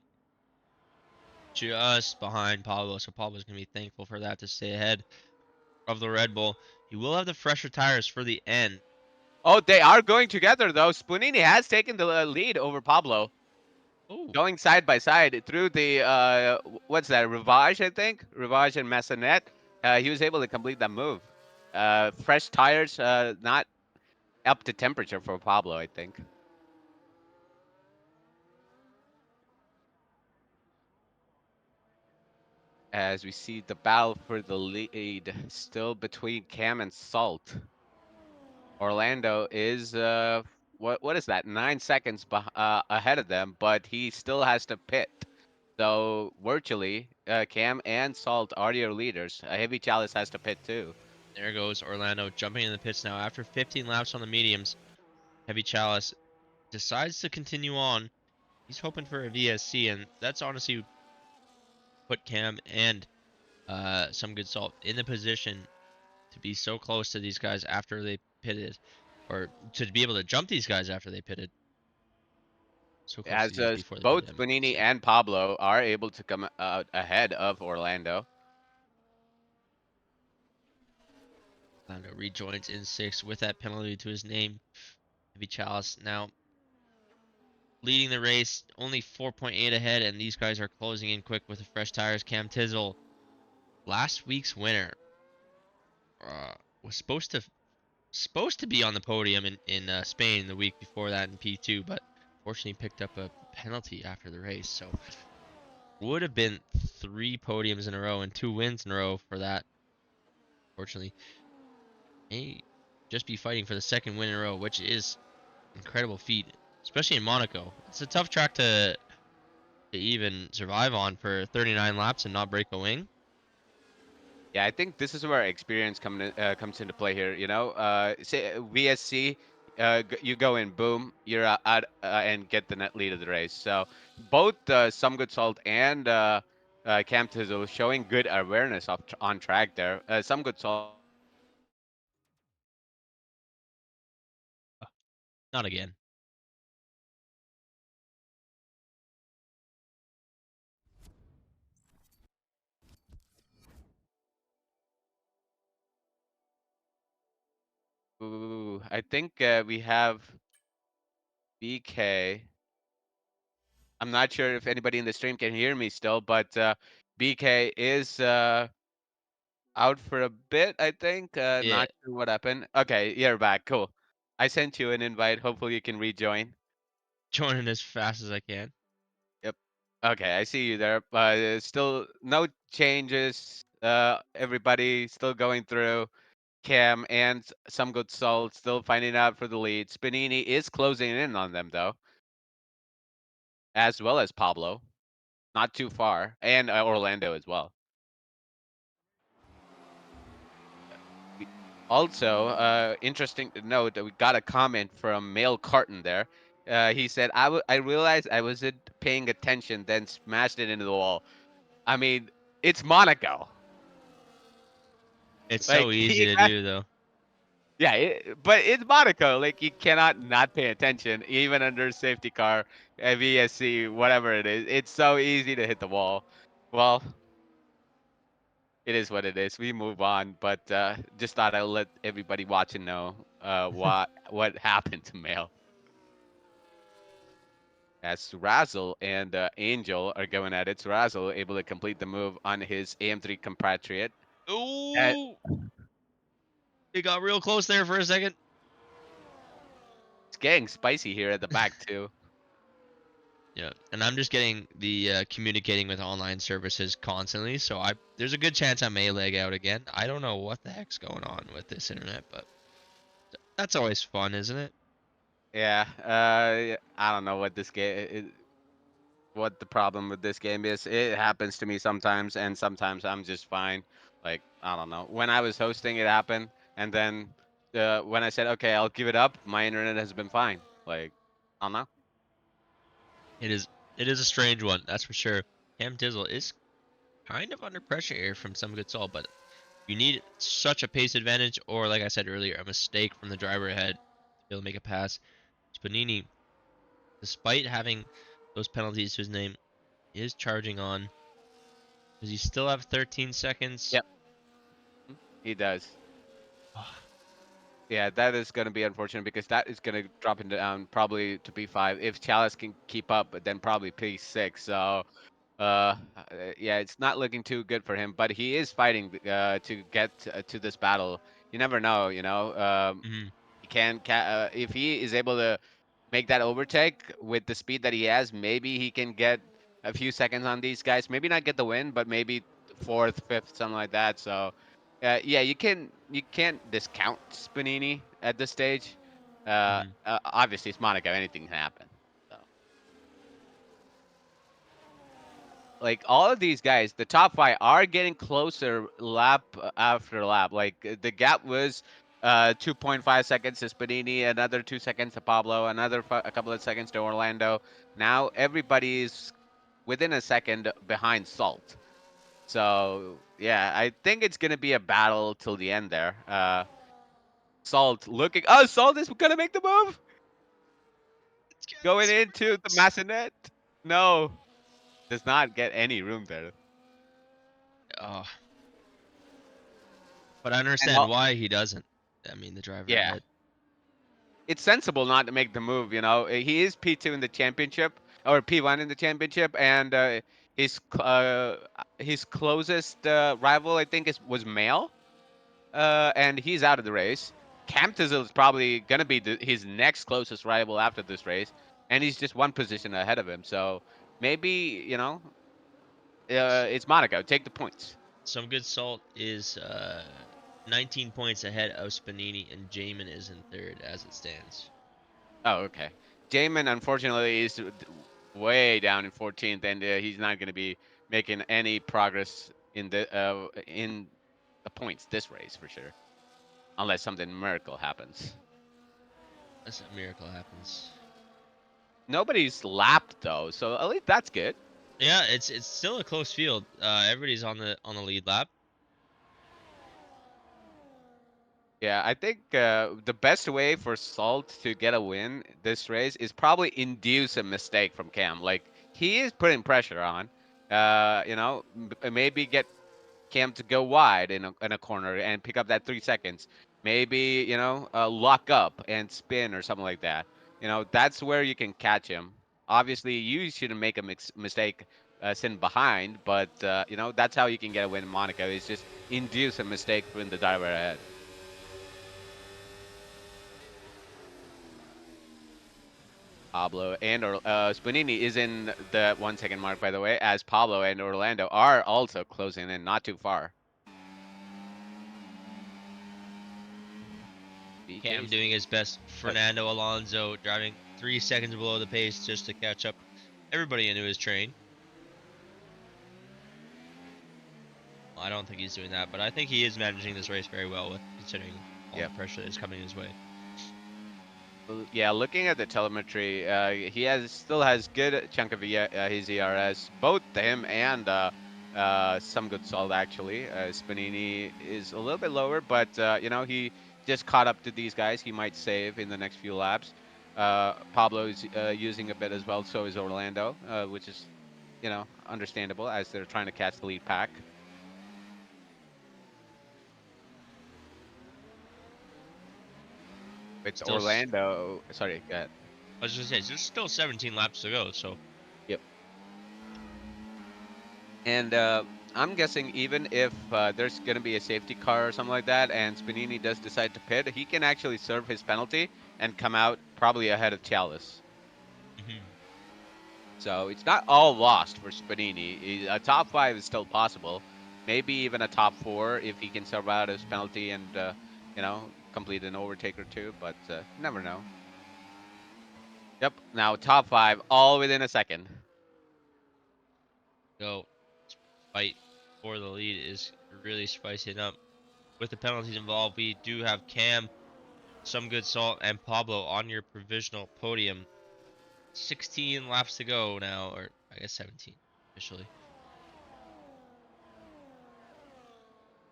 just behind Pablo, so Pablo's gonna be thankful for that to stay ahead of the Red Bull. He will have the fresher tires for the end.
Oh, they are going together though. Spunini has taken the lead over Pablo,
Oh,
going side by side through the what's that? Rivage, I think. Rivage and Massonet. He was able to complete that move. Fresh tires, not up to temperature for Pablo, I think. As we see the battle for the lead still between Cam and Salt. Orlando is what is that? 9 seconds ahead of them, but he still has to pit. So virtually, Cam and Salt are your leaders. Heavy Chalice has to pit too.
there goes Orlando jumping in the pits now after 15 laps on the mediums. Heavy Chalice decides to continue on. He's hoping for a VSC, and that's honestly put Cam and Some Good Salt in the position to be so close to these guys after they pitted, or to be able to jump these guys after they pitted. So close to
As
these before they pitted,
both
I meant to
Bonini
say.
and Pablo are able to come out ahead of Orlando.
Orlando rejoins in sixth with that penalty to his name. Heavy Chalice now leading the race, only 4.8 ahead, and these guys are closing in quick with the fresh tires. Cam Tizzle, last week's winner, was supposed to be on the podium in Spain the week before that in P2, but fortunately picked up a penalty after the race, so would have been 3 podiums in a row and 2 wins in a row for that. Fortunately, may just be fighting for the second win in a row, which is incredible feat, especially in Monaco. It's a tough track to even survive on for 39 laps and not break a wing.
Yeah, I think this is where experience comes into play here. You know, say VSC, you go in, boom, you're out and get the net lead of the race. So both Some Good Salt and Cam Tizzle showing good awareness on track there. Some Good Salt.
Not again.
Ooh, I think we have BK. I'm not sure if anybody in the stream can hear me still, but BK is out for a bit, I think.
Yeah,
Not sure what happened. Okay, you're back. Cool. I sent you an invite. Hopefully you can rejoin.
joining as fast as I can.
Yep. Okay, I see you there. Still no changes. Everybody still going through. Cam and Some Good Salt still finding out for the lead. Spinini is closing in on them though, as well as Pablo. Not too far, and Orlando as well. We- Also, interesting to note that we got a comment from Male Carton there. He said, I realized I wasn't paying attention, then smashed it into the wall." I mean, it's Monaco.
It's so
Like,
easy to do though.
yeah, but it's Monaco. Like, you cannot not pay attention, even under safety car, VSC, whatever it is. It's so easy to hit the wall. Well, it is what it is. We move on, but just thought I'll let everybody watching know what happened to Mail. As Razzle and Angel are going at it, Razzle able to complete the move on his AM3 compatriot. Uh,
Ooh, it got real close there for a second.
it's getting spicy here at the back too.
Yeah, and I'm just getting the communicating with online services constantly, so I there's a good chance I may lag out again. I don't know what the heck's going on with this internet, but that's always fun, isn't it?
Yeah, I don't know what the problem with this game is. It happens to me sometimes, and sometimes I'm just fine. Like, I don't know. When I was hosting, it happened, and then when I said okay, I'll give it up, my internet has been fine. Like, I don't know.
It is it is a strange one, that's for sure. Cam Dizzle is kind of under pressure here from some good salt, but you need such a pace advantage, or like I said earlier, a mistake from the driver ahead to be able to make a pass. Spanini, despite having those penalties to his name, is charging on. Does he still have 13 seconds?
Yep, he does. Yeah, that is going to be unfortunate because that is going to drop him down probably to P5 if Chalice can keep up, but then probably P6. So, yeah, it's not looking too good for him. But he is fighting to get to this battle. You never know, you know.
Mhm.
He can if he is able to make that overtake with the speed that he has, maybe he can get a few seconds on these guys. Maybe not get the win, but maybe fourth, fifth, something like that. So, yeah, you can't discount Spanini at this stage.
Mhm.
Obviously, it's Monaco. Anything can happen. So, like all of these guys, the top five are getting closer lap after lap. Like the gap was 2.5 seconds to Spadini, another 2 seconds to Pablo, a couple of seconds to Orlando. Now everybody's within a second behind Salt. So yeah, I think it's gonna be a battle till the end there. Salt looking. Oh, Salt is gonna make the move,
It's getting
going
super
into the
close.
Massonet. No, does not get any room there.
Oh, but I
And
understand why he doesn't. I mean, the driver
yeah,
ahead.
it's sensible not to make the move. You know, he is P2 in the championship or P1 in the championship, and his closest rival I think was Male, and he's out of the race. Camtazil is probably gonna be his next closest rival after this race, and he's just one position ahead of him. So maybe it's Monaco. Take the points.
Some Good Salt is 19 points ahead of Spanini, and Jamin is in third as it stands.
Oh, okay. Jamin, unfortunately, is way down in 14th, and he's not going to be making any progress in the points this race for sure, unless something miracle happens.
Unless a miracle happens.
Nobody's lapped though, so at least that's good.
Yeah, it's still a close field. Everybody's on the lead lap.
Yeah, I think the best way for Salt to get a win this race is probably induce a mistake from Cam. Like he is putting pressure on. Maybe get Cam to go wide in a corner and pick up that 3 seconds. Maybe lock up and spin or something like that. That's where you can catch him. Obviously, you shouldn't make a mistake sitting behind, but that's how you can get a win in Monaco. Is just induce a mistake from the driver ahead. Pablo and Spanini is in the 1 second mark, by the way, as Pablo and Orlando are also closing in not too far.
Cam
BK's
doing his best.
uh,
Fernando Alonso driving 3 seconds below the pace just to catch up everybody into his train. Well, I don't think he's doing that, but I think he is managing this race very well with considering all
yeah.
the pressure that is coming his way.
Yeah, looking at the telemetry, he still has good chunk of his ERS. Both him and some good salt actually. Spanini is a little bit lower, but he just caught up to these guys. He might save in the next few laps. Pablo is using a bit as well. So is Orlando, which is understandable as they're trying to catch the lead pack. With
Still,
Orlando, sorry, go ahead.
I was just saying, there's still 17 laps to go, so
Yep. And I'm guessing even if there's going to be a safety car or something like that, and Spanini does decide to pit, he can actually serve his penalty and come out probably ahead of Chalice.
mhm.
So it's not all lost for Spanini. A top five is still possible. Maybe even a top four if he can serve out his penalty and complete an overtake or two. But never know. Yep. Now top five, all within a second.
Go fight for the lead is really spicing up. With the penalties involved, we do have Cam, Some Good Salt, and Pablo on your provisional podium. 16 laps to go now, or I guess 17 officially.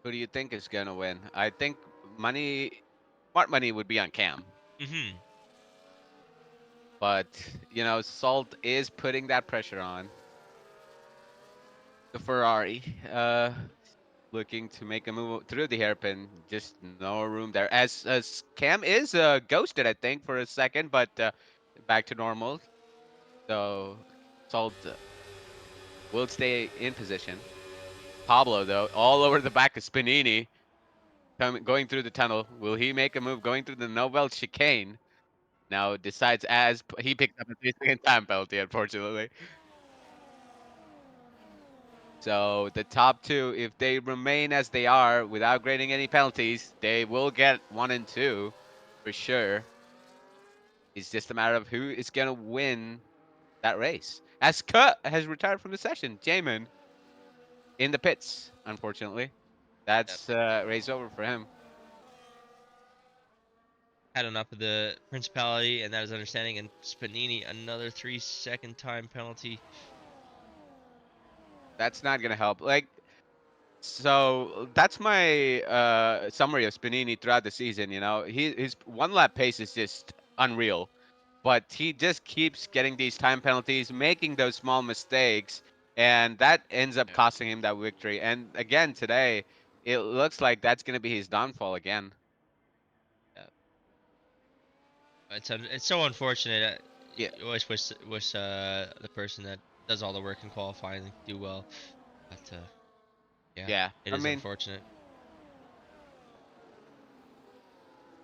Who do you think is gonna win? I think smart money would be on Cam.
Hmm.
But Salt is putting that pressure on the Ferrari. Looking to make a move through the hairpin. Just no room there. As Cam is ghosted, I think, for a second, but back to normal. So Salt will stay in position. Pablo, though, all over the back of Spanini, going through the tunnel. Will he make a move going through the Nobel chicane? Now decides as he picked up a 3 second time penalty, unfortunately. So the top two, if they remain as they are without grading any penalties, they will get 1 and 2 for sure. It's just a matter of who is going to win that race. As Cut has retired from the session, Jamin in the pits, unfortunately.
Yep.
That's race over for him.
Had enough of the principality, and that is understanding. And Spanini, another 3 second time penalty.
That's not going to help. So that's my summary of Spanini throughout the season. His one lap pace is just unreal, but he just keeps getting these time penalties, making those small mistakes, and that ends up
Yeah.
costing him that victory. And again today, it looks like that's going to be his downfall again.
Yeah. It's so unfortunate.
Yeah,
You always wish the person that does all the work in qualifying do well, but yeah,
yeah.
it
I
is
mean,
unfortunate.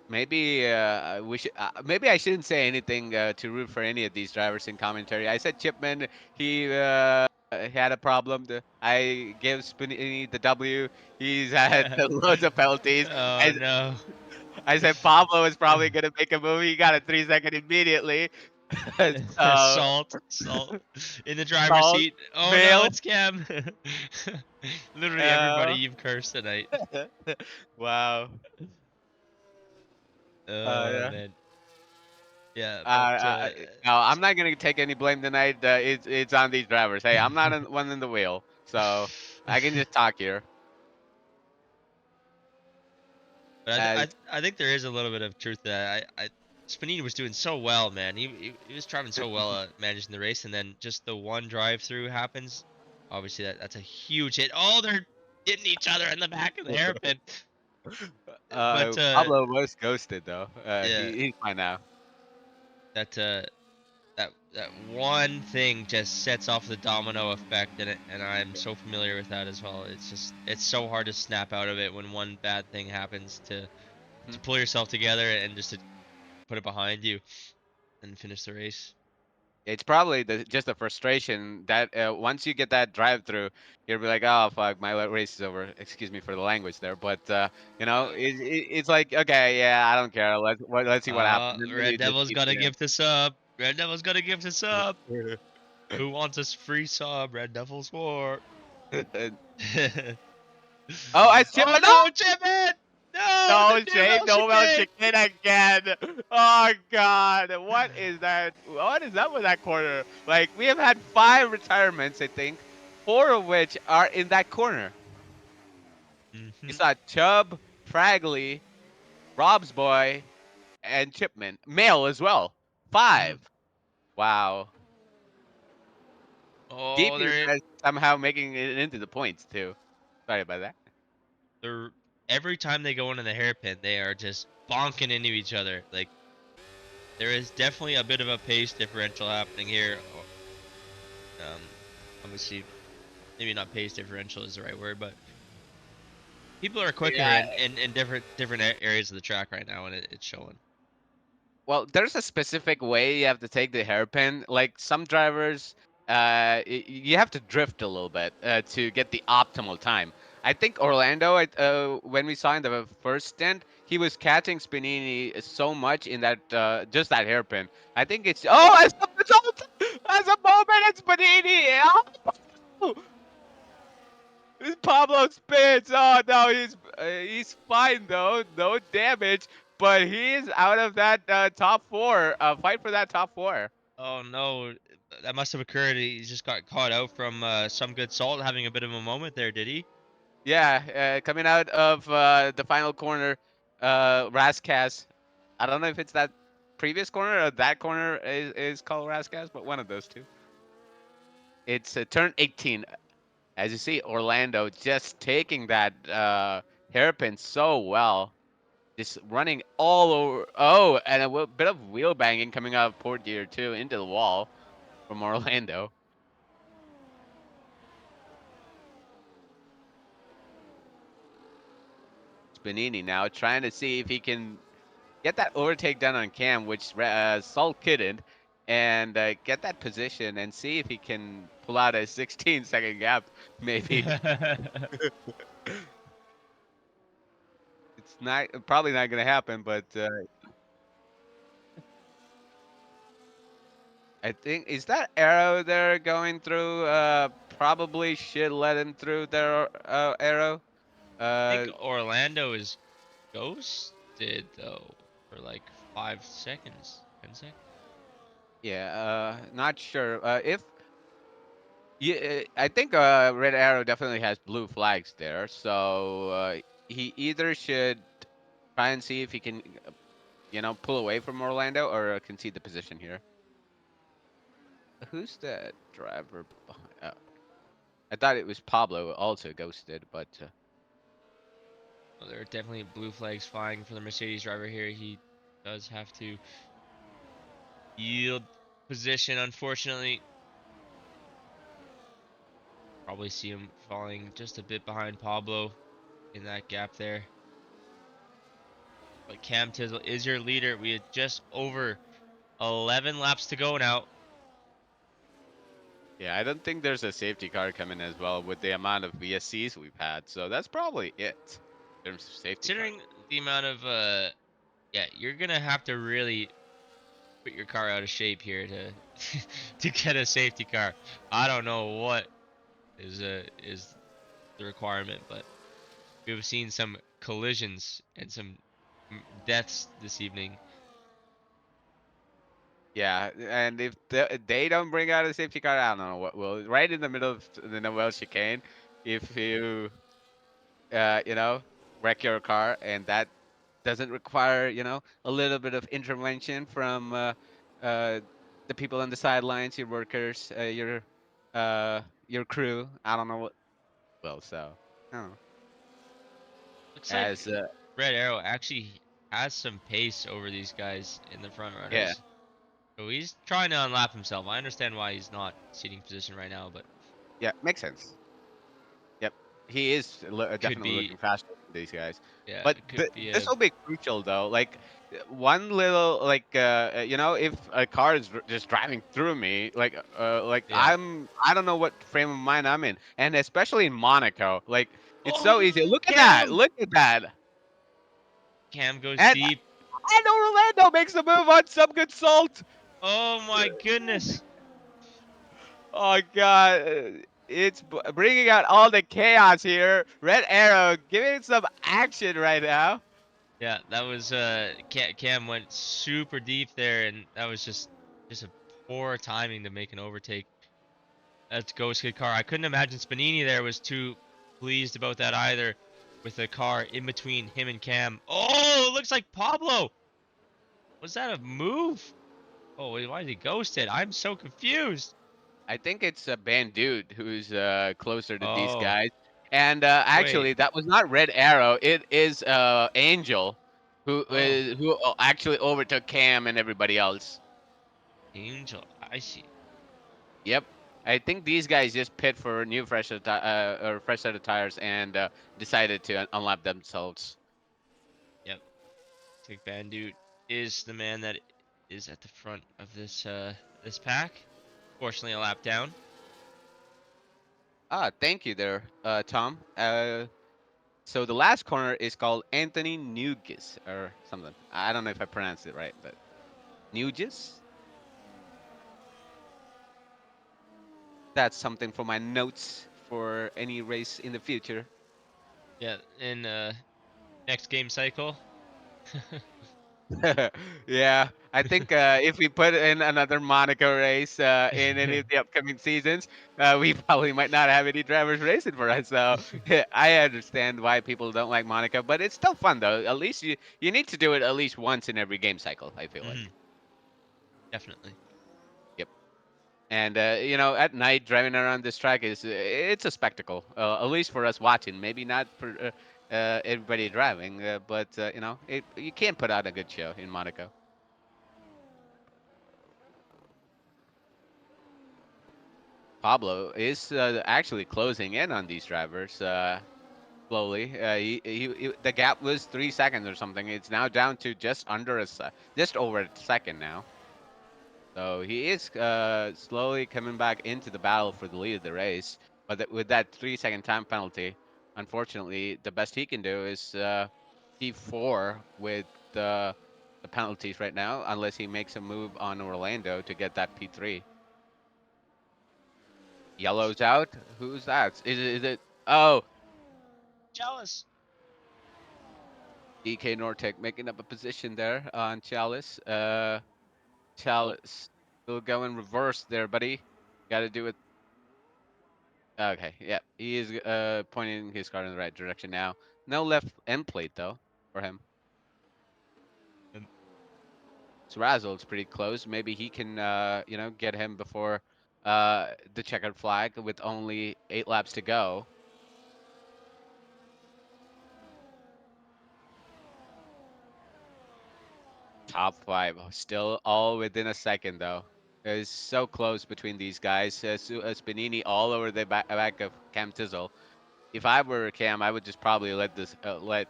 maybe I shouldn't say anything to root for any of these drivers in commentary. I said Chipman, he he had a problem. I gave Spinini the W. He's had loads of penalties.
Oh
I,
no.
I said Pablo was probably gonna make a move. He got a 3 second immediately. So
Salt in the driver's
salt,
seat. Oh no,
mail.
it's Cam. Literally everybody
Uh,
you've cursed tonight.
wow.
Oh
Yeah.
man. Yeah,
Uh,
but
no, I'm not gonna take any blame tonight. It's on these drivers. Hey, I'm not one in the wheel, so I can just talk here.
but
As
I think there is a little bit of truth to that. I Spanini was doing so well, man. He was driving so well, managing the race, and then just the one drive through happens. Obviously, that's a huge hit. Oh, they're hitting each other in the back of the hairpin. But
Pablo was ghosted though.
yeah,
He's fine now.
that that one thing just sets off the domino effect, and I'm so familiar with that as well. It's so hard to snap out of it when one bad thing happens
Mhm.
to pull yourself together and just to put it behind you and finish the race.
It's probably just the frustration that once you get that drive through, you'll be like, oh fuck, my race is over. Excuse me for the language there, but it's like okay, yeah, I don't care. Let's see what happens, and then
Red
you just
Devil's
keep
gotta
it
give the sub. Red Devil's gotta give the sub.
in.
Who wants a free sub? Red Devil's war.
Oh, I chip
Oh
it.
no, chip it! No, the
No, Shane,
Newell
no
chicane!
chicken again. Oh God, what is that? What is up with that corner? Like we have had 5 retirements, I think, 4 of which are in that corner. You
Hmm.
saw Chubb, Fragley, Rob's boy, and Chipman. Male as well.
Hmm.
5. Wow.
Oh,
DP is somehow making it into the points too. Sorry about that.
they're every time they go into the hairpin, they are just bonking into each other. Like there is definitely a bit of a pace differential happening here. Obviously, maybe not pace differential is the right word, but people are quicker
Yeah,
in different areas of the track right now, and it's showing.
well, there's a specific way you have to take the hairpin. Like some drivers, you have to drift a little bit to get the optimal time. I think Orlando, when we saw in the first stint, he was catching Spinini so much in that just that hairpin. I think it's as a result, as a moment, it's Spinini. Oh, it's Pablo spins. Oh no, he's fine though, no damage, but he's out of that top 4. Fight for that top 4.
Oh no, that must have occurred. He just got caught out from some good salt having a bit of a moment there, did he?
Yeah, coming out of the final corner, Rascas. I don't know if it's that previous corner or that corner is called Rascas, but one of those two. It's turn 18. As you see, Orlando just taking that hairpin so well. Just running all over. Oh, and a bit of wheel banging coming out of port gear too into the wall from Orlando. Spanini now trying to see if he can get that overtake done on Cam, which Salt couldn't, and get that position and see if he can pull out a 16-second gap. Maybe it's not probably not going to happen, but I think is that arrow there going through. Probably should let him through their arrow.
I think
Uh,
Orlando is ghosted though for like 5 seconds, 10 seconds.
yeah, not sure. If Yeah, I think Red Arrow definitely has blue flags there, so he either should try and see if he can, pull away from Orlando or concede the position here. Who's the driver behind? I thought it was Pablo also ghosted, but
Well, there are definitely blue flags flying for the Mercedes driver here. He does have to yield position, unfortunately. Probably see him falling just a bit behind Pablo in that gap there. But Cam Tizzle is your leader. We had just over 11 laps to go now.
Yeah, I don't think there's a safety car coming as well with the amount of VSCs we've had. So that's probably it in terms of safety car.
Considering the amount of yeah, you're gonna have to really put your car out of shape here to to get a safety car. I don't know what is the requirement, but we've seen some collisions and some deaths this evening.
Yeah, and if they don't bring out a safety car, I don't know what will. Right in the middle of the Noel chicane, if you you know, wreck your car, and that doesn't require, a little bit of intervention from uh, the people on the sidelines, your workers, your crew. I don't know what. Well, so I don't know.
Looks like
As
Red Arrow actually has some pace over these guys in the front
yeah,
runners. So he's trying to unlap himself. I understand why he's not seating position right now, but
yeah, makes sense. Yep, he is
could
definitely
be
looking faster than these guys.
yeah,
But
it could be
this
a
will be crucial though. Like one little like if a car is just driving through me, like
yeah.
I don't know what frame of mind I'm in, and especially in Monaco, like it's so easy.
Oh,
Look at that!
Cam!
Look at that!
Cam goes
And
deep.
Orlando makes the move on some good salt.
Oh my goodness.
Oh god, it's bringing out all the chaos here. Red Arrow giving it some action right now.
Yeah, that was Cam went super deep there, and that was just a poor timing to make an overtake. That's Ghost Kid car. I couldn't imagine Spanini there was too pleased about that either, with the car in between him and Cam. Oh, it looks like Pablo. Was that a move? Oh, wait, why did he ghost it? I'm so confused.
I think it's a band dude who's closer to these
Oh,
guys. And
wait.
actually, that was not Red Arrow. It is Angel,
Oh,
who actually overtook Cam and everybody else.
Angel. I see.
Yep. I think these guys just pit for new or fresh set of tires and decided to unlap themselves.
Yep. Tick Bandute is the man that is at the front of this pack. Fortunately, a lap down.
Ah, thank you there, Tom. So the last corner is called Anthony Nugis or something. I don't know if I pronounced it right, but Nugis. That's something for my notes for any race in the future.
Yeah, in next game cycle.
Yeah, I think if we put in another Monaco race in any of the upcoming seasons, we probably might not have any drivers racing for us. So I understand why people don't like Monaco, but it's still fun though. At least you need to do it at least once in every game cycle. I feel like.
Hmm. Definitely.
Yep. And at night driving around this track is it's a spectacle. At least for us watching. Maybe not for everybody driving, but you can't put out a good show in Monaco. Pablo is actually closing in on these drivers slowly. The gap was 3 seconds or something. It's now down to just over a second now. So he is slowly coming back into the battle for the lead of the race. But with that 3 second time penalty, unfortunately, the best he can do is P4 with the penalties right now, unless he makes a move on Orlando to get that P3. Yellow's out. Who's that? Is it? Oh,
Jealous.
DK Nortec making up a position there on Chalice.
Oh,
Chalice still going reverse there, buddy. Got to do it. Okay, yeah, he is pointing his car in the right direction now. No left end plate though for him.
and
Srazzle's pretty close. Maybe he can, get him before the checkered flag with only 8 laps to go. Top five, still all within a second though. It's so close between these guys. Spinini all over the back of Cam Tizzle. If I were Cam, I would just probably let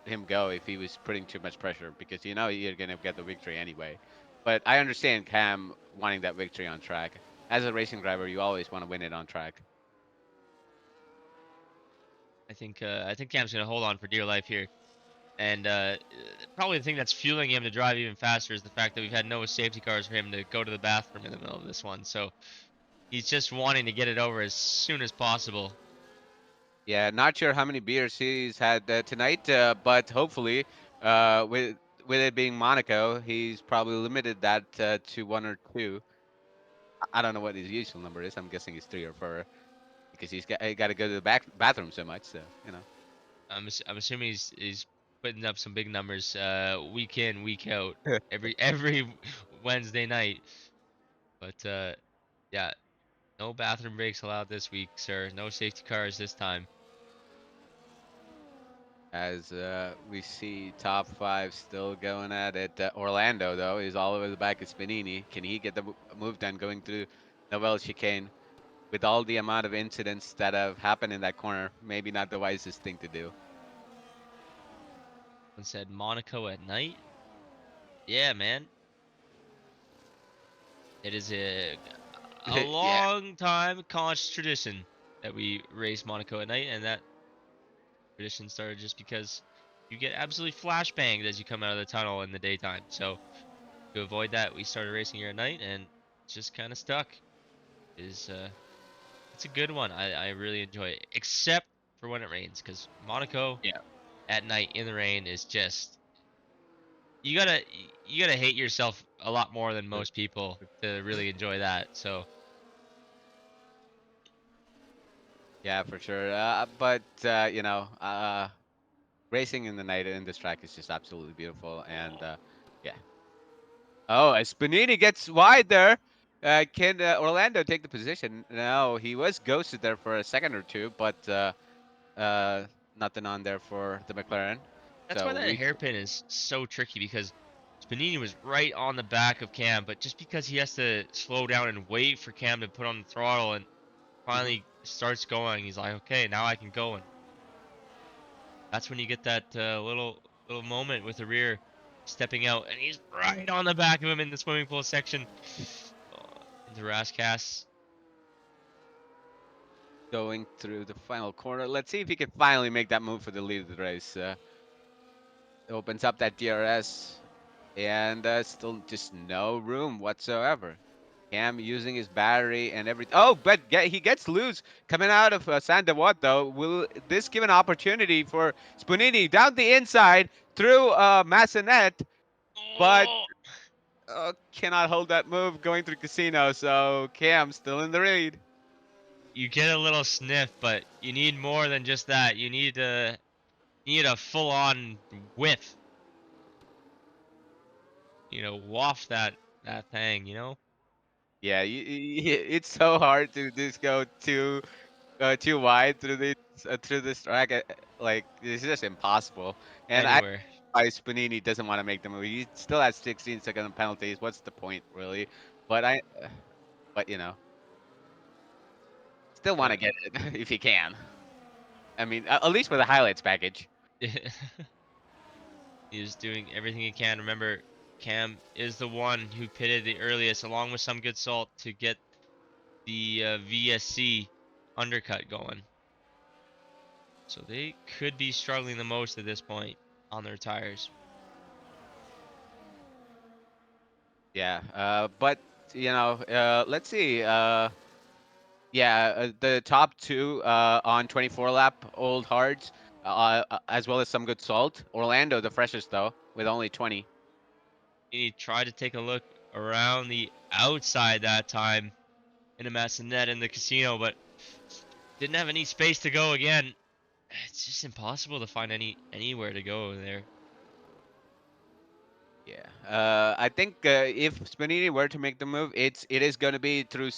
him go if he was putting too much pressure because you're gonna get the victory anyway. But I understand Cam wanting that victory on track. as a racing driver, you always want to win it on track.
I think Cam's gonna hold on for dear life here. And probably the thing that's fueling him to drive even faster is the fact that we've had no safety cars for him to go to the bathroom in the middle of this one. So he's just wanting to get it over as soon as possible.
Yeah, not sure how many beers he's had tonight, but hopefully, with it being Monaco, he's probably limited that to one or two. I don't know what his usual number is. I'm guessing it's three or four because he got to go to the bathroom so much. So you know.
I'm assuming he's putting up some big numbers week in, week out, every Wednesday night. But yeah, no bathroom breaks allowed this week, sir. No safety cars this time.
As we see top five still going at it. Orlando, though, is all over the back of Spanini. Can he get the move done going through Novel chicane? With all the amount of incidents that have happened in that corner, maybe not the wisest thing to do.
One said Monaco at night. Yeah, man. It is a
Yeah,
long time college tradition that we race Monaco at night, and that tradition started just because you get absolutely flashbanged as you come out of the tunnel in the daytime. So to avoid that, we started racing here at night, and it's just kind of stuck. Is It's a good one. I really enjoy it, except for when it rains, because Monaco
yeah.
at night in the rain is just you gotta hate yourself a lot more than most people to really enjoy that. So
Yeah, for sure. But racing in the night in this track is just absolutely beautiful. And yeah. Oh, as Spanini gets wide there. Can Orlando take the position? No, he was ghosted there for a second or two, but uh, nothing on there for the McLaren.
that's why
So
that
we,
hairpin is so tricky because Spanini was right on the back of Cam, but just because he has to slow down and wait for Cam to put on the throttle and
Mhm.
finally starts going, he's like, okay, now I can go. And that's when you get that little moment with the rear stepping out, and he's right on the back of him in the swimming pool section. Into Rascass.
Going through the final corner. Let's see if he can finally make that move for the lead of the race. Opens up that DRS, and still just no room whatsoever. Cam using his battery and everything. Oh, but he gets loose coming out of San Dewat, though. Will this give an opportunity for Spunini down the inside through Massenet, but
Oh,
cannot hold that move going through Casino. So Cam still in the lead.
you get a little sniff, but you need more than just that. You need a full-on whiff. Waft that thing.
Yeah, it's so hard to just go too wide through this track. Like it's just impossible. And I
Anywhere.
why Spanini doesn't want to make the move. He still has 16-second penalties. What's the point, really? But but still want
But
to get it if he can. I mean, at least with a highlights package.
he's doing everything he can. Remember, Cam is the one who pitted the earliest, along with some good salt, to get the VSC undercut going. So they could be struggling the most at this point on their tires.
Yeah. But let's see. Yeah, the top two on 24 lap old hards, as well as some good salt. Orlando, the freshest though, with only 20.
He tried to take a look around the outside that time in a Massonet in the casino, but didn't have any space to go again. It's just impossible to find anywhere to go there.
Yeah. I think if Spanini were to make the move, it is going to be through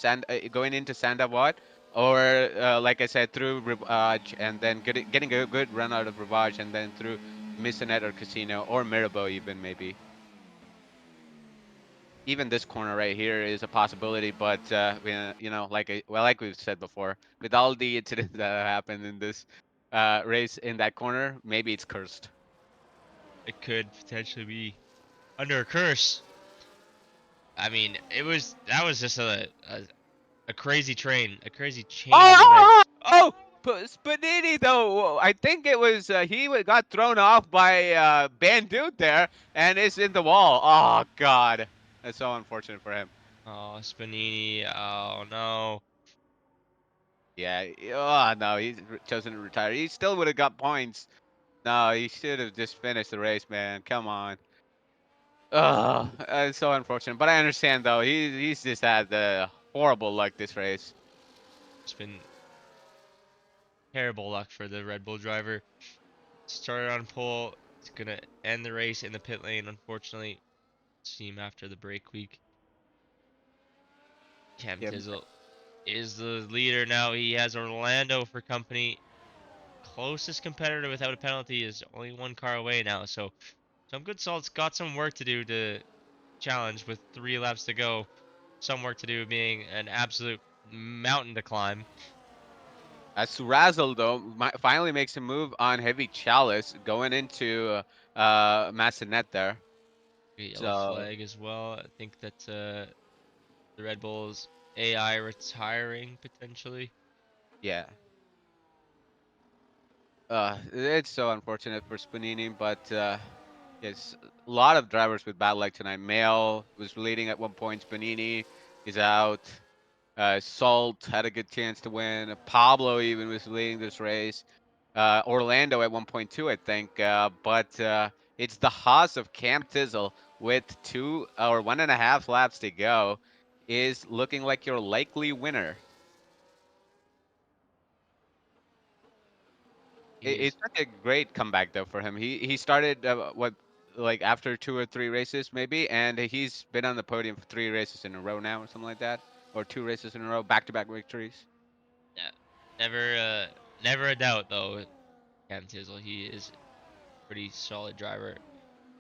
going into Sandawat, or like I said, through Rivage, and then getting a good run out of Rivage, and then through Missonet or Casino or Mirabeau even maybe. Even this corner right here is a possibility, but like we've said before, with all the incidents that have happened in this race in that corner, maybe it's cursed.
It could potentially be under a curse. I mean, that was just a a crazy train, a crazy chain of
Oh,
events.
Spanini though. I think it was got thrown off by Bandute there and is in the wall. Oh God, that's so unfortunate for him.
Oh, Spanini. Oh no.
Yeah. Oh no, he's chosen to retire. He still would have got points. No, he should have just finished the race, man. Come on. Oh, it's so unfortunate. But I understand though. He's just had horrible luck this race.
It's been terrible luck for the Red Bull driver. Started on pole. It's gonna end the race in the pit lane, unfortunately. Team after the break week. Cam
Yeah.
Tizzle is the leader now. He has Orlando for company. Closest competitor without a penalty is only one car away now. So some good salt's got some work to do to challenge with 3 laps to go. Some work to do being an absolute mountain to climb.
As Razzle though finally makes a move on Heavy Chalice going into Massanet there.
A yellow
So
flag as well. I think that the Red Bulls AI retiring potentially.
yeah, it's so unfortunate for Spanini, but yes, a lot of drivers with bad luck tonight. Mail was leading at one point. Spanini is out. Salt had a good chance to win. Pablo even was leading this race. Orlando at 1.2, I think. But it's the Haas of Camp Tizzle with 1.5 laps to go is looking like your likely winner.
He's
It's such a great comeback though for him. He started like after 2 or 3 races maybe, and he's been on the podium for 3 races in a row now or something like that, or 2 races in a row, back-to-back victories.
yeah, never never a doubt though. Cam Tizzle, he is a pretty solid driver,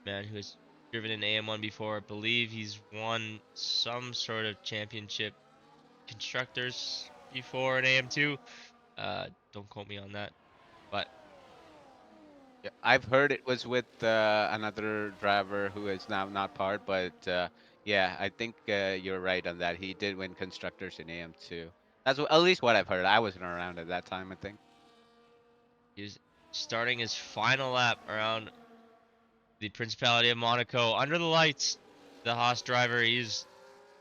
man who has driven in AM1 before. I believe he's won some sort of championship constructors before in AM2. Don't quote me on that, but
Yeah, I've heard it was with another driver who is now not part, but yeah, I think you're right on that. He did win constructors in AM2. That's at least what I've heard. I wasn't around at that time, I think.
he's starting his final lap around the Principality of Monaco under the lights. The Haas driver, he's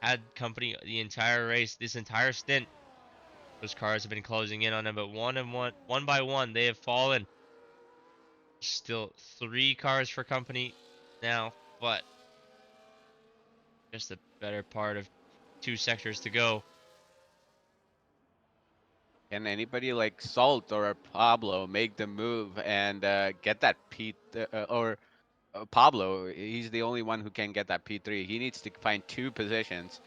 had company the entire race, this entire stint. Those cars have been closing in on him, but one by one, they have fallen. Still 3 cars for company now, but just a better part of 2 sectors to go.
Can anybody like Salt or Pablo make the move and get that P or Pablo? He's the only one who can get that P3. He needs to find 2 positions.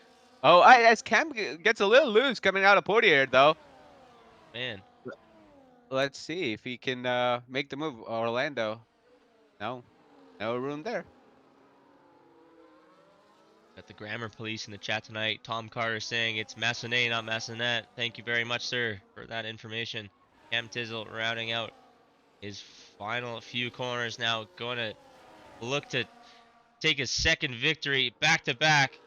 Oh, as Cam gets a little loose coming out of Portier though.
Man,
Let's see if he can make the move. Orlando. No, no room there.
got the grammar police in the chat tonight. Tom Carter saying it's Massenet, not Massenet. Thank you very much, sir, for that information. Cam Tizzle rounding out his final few corners now, going to look to take his second victory back to back.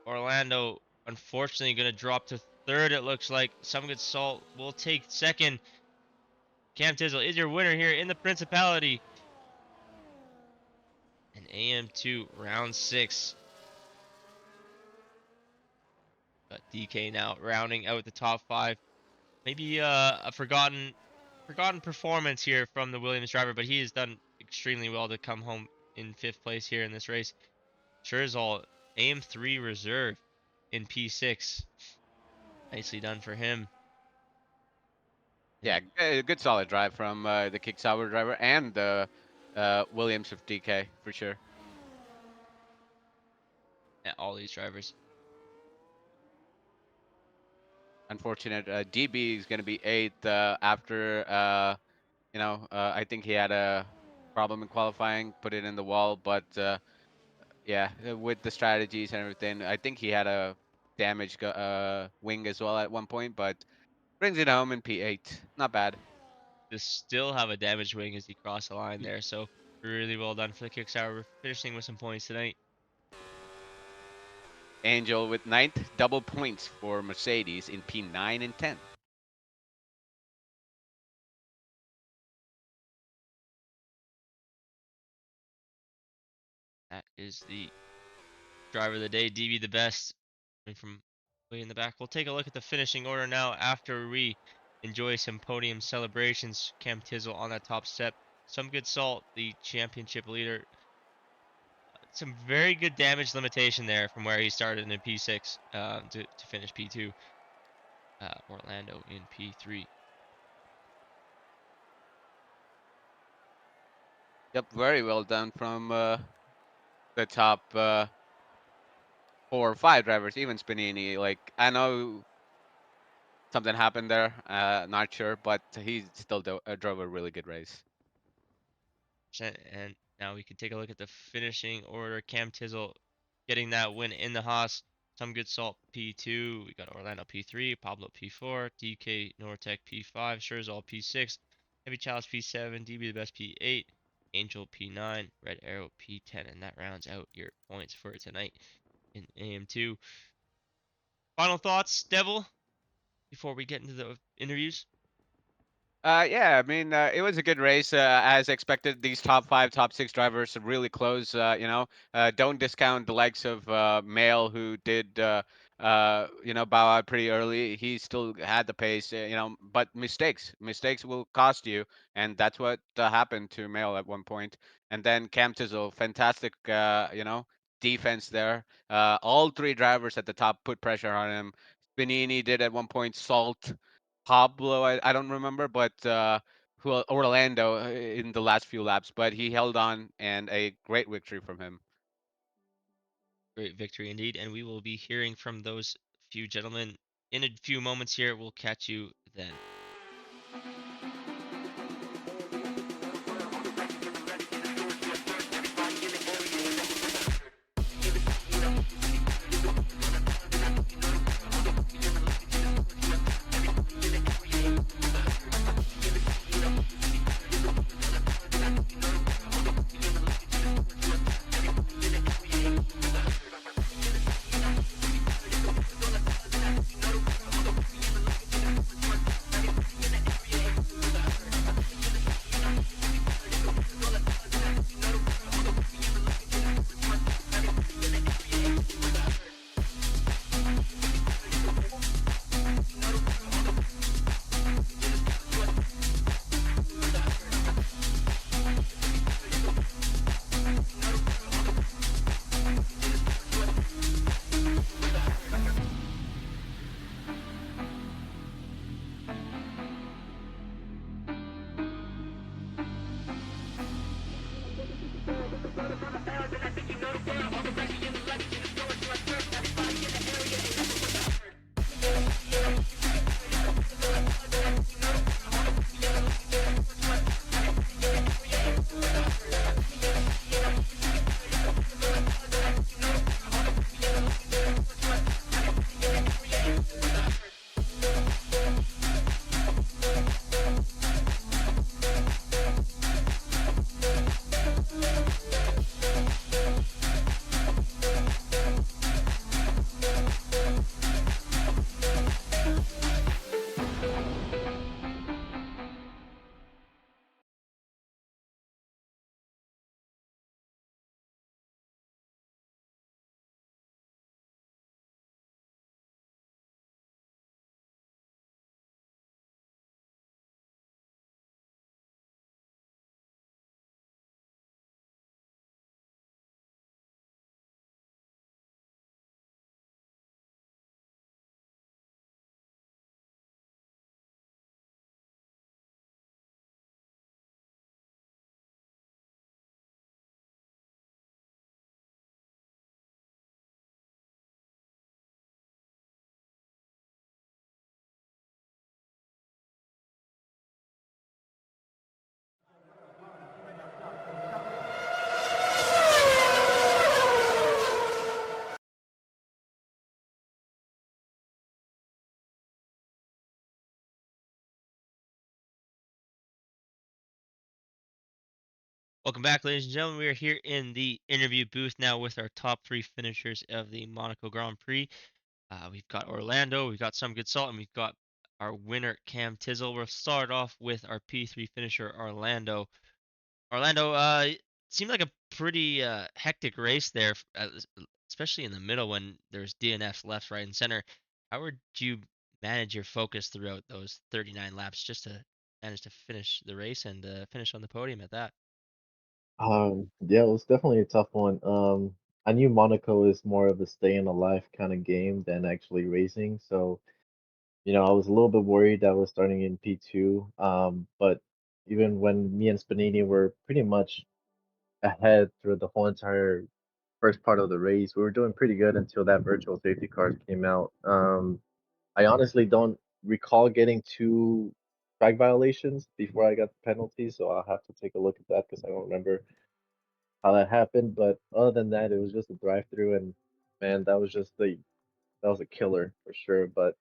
Orlando, unfortunately, going to drop to third, it looks like. Some good salt will take second. Cam Tizzle is your winner here in the Principality. And AM2 round 6. Got DK now rounding out the top 5. Maybe a forgotten performance here from the Williams driver, but he has done extremely well to come home in 5th place here in this race. Schurzal, AM3 reserve in P6. Nicely done for him.
Yeah,
And
good solid drive from the Kick Sauber driver and the Williams of DK for sure.
all these drivers.
Unfortunate. DB is going to be eighth after I think he had a problem in qualifying, put it in the wall, but yeah, with the strategies and everything, I think he had a damaged wing as well at one point, but brings it home in P8. Not bad.
To still have a damaged wing as he crossed the line there. So really well done for the Kickstarter, finishing with some points tonight.
Angel with ninth, double points for Mercedes in P9 and 10.
That is the driver of the day, DB the best. Coming from way in the back. We'll take a look at the finishing order now after we enjoy some podium celebrations. Cam Tizzle on that top step. Some good salt, the championship leader. Some very good damage limitation there from where he started in P6 to finish P2. Orlando in P3.
Yep, very well done from the top 4 or 5 drivers, even Spanini. Like, I know something happened there, not sure, but he still drove a really good race.
And now we can take a look at the finishing order. Cam Tizzle getting that win in the Haas. Some good salt P2. We got Orlando P3, Pablo P4, DK Nortec P5, Scherzal P6, Heavy Chalice P7, DB the best P8, Angel P9, Red Arrow P10, and that rounds out your points for tonight in AM2. Final thoughts, Devil, before we get into the interviews?
Yeah, I mean, it was a good race as expected. These top 5, top 6 drivers are really close. Don't discount the likes of Mail, who did, bow out pretty early. He still had the pace, but mistakes will cost you, and that's what happened to Mail at one point. And then Cam Tizzle, fantastic, defense there. All 3 drivers at the top put pressure on him. Benini did at one point. Salt. Pablo, I don't remember, but Orlando in the last few laps, but he held on and a great victory from him.
Great victory indeed, and we will be hearing from those few gentlemen in a few moments here. We'll catch you then. Welcome back, ladies and gentlemen. We are here in the interview booth now with our top three finishers of the Monaco Grand Prix. We've got Orlando, we've got Some Good Salt, and we've got our winner, Cam Tizzle. We'll start off with our P3 finisher, Orlando. Orlando, it seemed like a pretty hectic race there, especially in the middle when there's DNFs left, right, and center. How would you manage your focus throughout those 39 laps just to manage to finish the race and finish on the podium at that?
Yeah, it was definitely a tough one. I knew Monaco is more of a stay in alive kind of game than actually racing, so I was a little bit worried that I was starting in P2. But even when me and Spanini were pretty much ahead through the whole entire first part of the race, we were doing pretty good until that virtual safety car came out. I honestly don't recall getting two track violations before I got the penalty, so I'll have to take a look at that because I don't remember how that happened. But other than that, it was just a drive through, and man, that was a killer for sure. But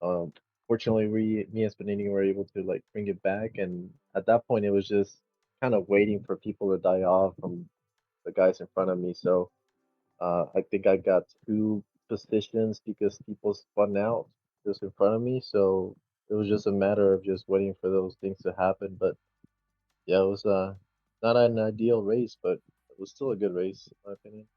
um, fortunately, me and Spanini were able to like bring it back, and at that point, it was just kind of waiting for people to die off from the guys in front of me. So I think I got two positions because people spun out just in front of me. So it was just a matter of just waiting for those things to happen. But yeah, it was not an ideal race, but it was still a good race in my opinion.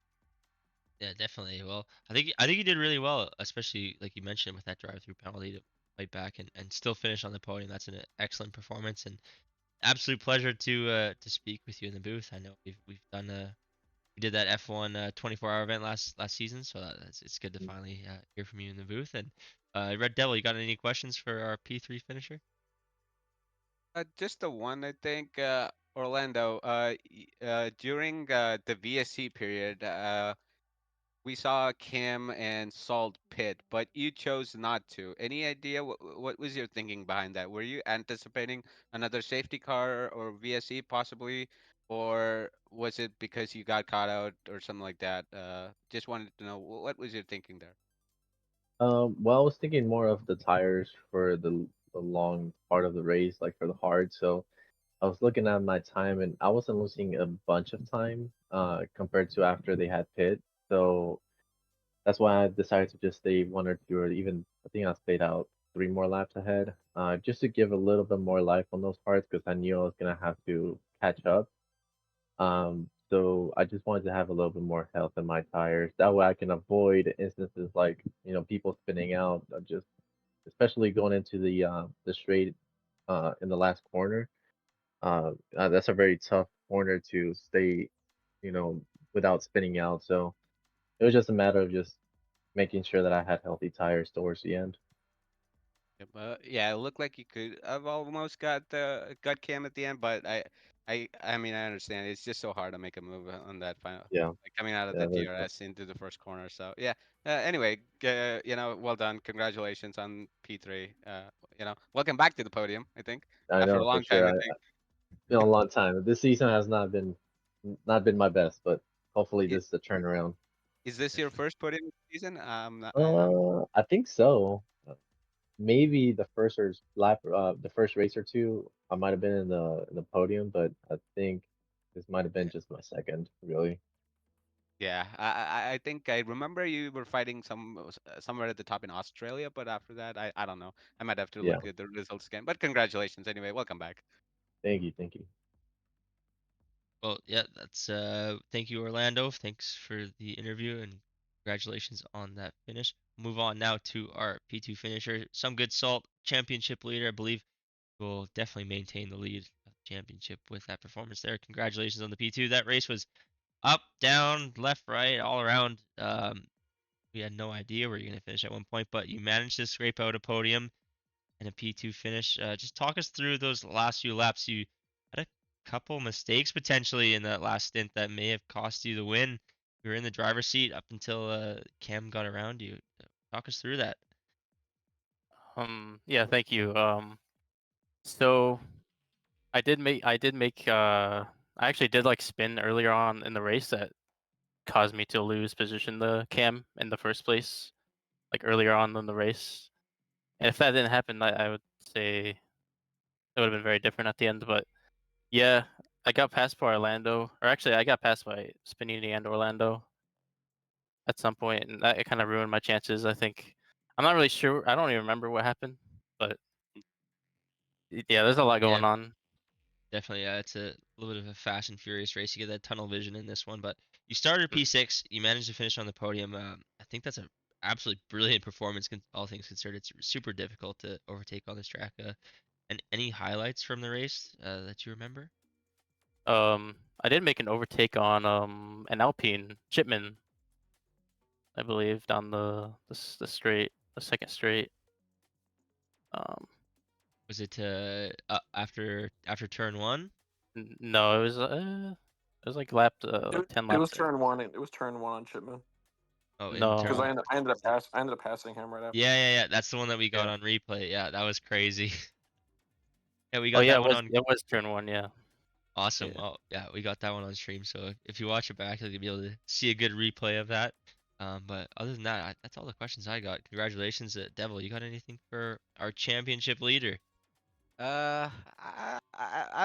Yeah, definitely. Well, I think you did really well, especially like you mentioned with that drive-through penalty to fight back and still finish on the podium. That's an excellent performance and absolute pleasure to speak with you in the booth. I know we've done we did that F1 24-hour event last season, so it's good to finally hear from you in the booth. And Red Devil, you got any questions for our P3 finisher?
Just the one, I think. Orlando, during the VSC period, we saw Kim and Salt pit, but you chose not to. Any idea what was your thinking behind that? Were you anticipating another safety car or VSC possibly, or was it because you got caught out or something like that? Just wanted to know what was your thinking there?
Well, I was thinking more of the tires for the long part of the race, like for the hard. So I was looking at my time, and I wasn't losing a bunch of time compared to after they had pit. So that's why I decided to just stay one or two, or even I think I stayed out three more laps ahead, just to give a little bit more life on those parts because I knew I was gonna have to catch up. So I just wanted to have a little bit more health in my tires. That way I can avoid instances like, people spinning out, just especially going into the straight in the last corner. That's a very tough corner to stay, you know, without spinning out. So it was just a matter of just making sure that I had healthy tires towards the end.
Yep, yeah, it looked like you could. I've almost got Cam at the end, but I mean, I understand it's just so hard to make a move on that final,
Yeah,
like coming out of the
yeah, very tough.
DRS into the first corner. So yeah. Anyway, well done. Congratulations on P3. Welcome back to the podium. I think
I
after a
know for
long time.
sure.
I
I
think.
been a long time. This season has not been my best, but hopefully
I-
this is a turnaround.
Is this your
Definitely.
first podium season?
I think so. Maybe the first or lap, the first race or two, I might have been in the podium, but I think this might have been just my second, really.
Yeah, I think I remember you were fighting somewhere at the top in Australia, but after that, I don't know. I might have to
Yeah.
look at the results again. But congratulations anyway. Welcome back.
Thank you, thank you.
Well, yeah, that's thank you, Orlando. Thanks for the interview and congratulations on that finish. Move on now to our P2 finisher. Some good salt, championship leader, I believe will definitely maintain the lead of the championship with that performance there. Congratulations on the P2. That race was up, down, left, right, all around. We had no idea where you're going to finish at one point, but you managed to scrape out a podium and a P2 finish. Just talk us through those last few laps. You had a couple mistakes potentially in that last stint that may have cost you the win. You were in the driver's seat up until Cam got around you. Talk us through that.
Yeah, thank you. So I actually did like spin earlier on in the race that caused me to lose position the cam in the first place, like earlier on in the race. And if that didn't happen, I would say it would have been very different at the end. But yeah, I got passed by Orlando, or actually, I got passed by Spinini and Orlando at some point, and that kind of ruined my chances. I think I'm not really sure. I don't even remember what happened, but yeah, there's a lot
Yeah,
going on.
definitely. It's a little bit of a fast and furious race. You get that tunnel vision in this one, but you started P6. You managed to finish on the podium. I think that's a absolutely brilliant performance, all things considered. It's super difficult to overtake on this track. And any highlights from the race that you remember?
I did make an overtake on an Alpine Chipman, I believe, down the straight, the second straight. Um,
Was it after turn one?
no, it was like lap like 10
It
laps
was
in.
turn one. It was turn one on Chipman
Oh, in
because
turn
No,
one.
I ended up passing him right after.
Yeah. That's the one that we got
Yeah.
on replay. Yeah, that was crazy. Yeah, we
oh
got
yeah,
that one on.
it was turn one. Yeah,
Awesome.
yeah.
Well, yeah, we got that one on stream. So if you watch it back, you'll be able to see a good replay of that. But other than that, that's all the questions I got. Congratulations, Devil. You got anything for our championship leader?
I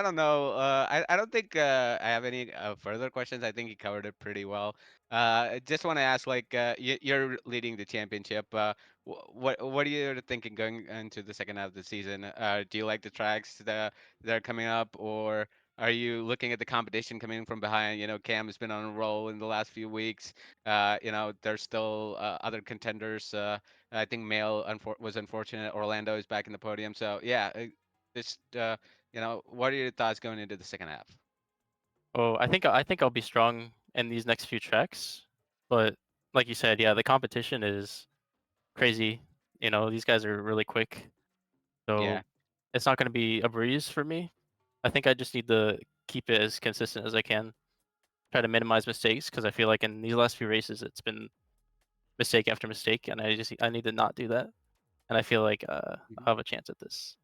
don't know. I don't think I have any further questions. I think you covered it pretty well. I just want to ask, like, you're leading the championship. What are you thinking going into the second half of the season? Do you like the tracks that are coming up, or are you looking at the competition coming from behind? You know, Cam has been on a roll in the last few weeks. You know, there's still other contenders. I think Mail was unfortunate. Orlando is back in the podium. So yeah, just you know, what are your thoughts going into the second half?
Oh, I think I'll be strong in these next few tracks, but like you said, yeah, the competition is crazy. You know, these guys are really quick,
Yeah.
so it's not going to be a breeze for me. I think I just need to keep it as consistent as I can. Try to minimize mistakes because I feel like in these last few races it's been mistake after mistake, and I need to not do that. And I feel like I'll have a chance at this.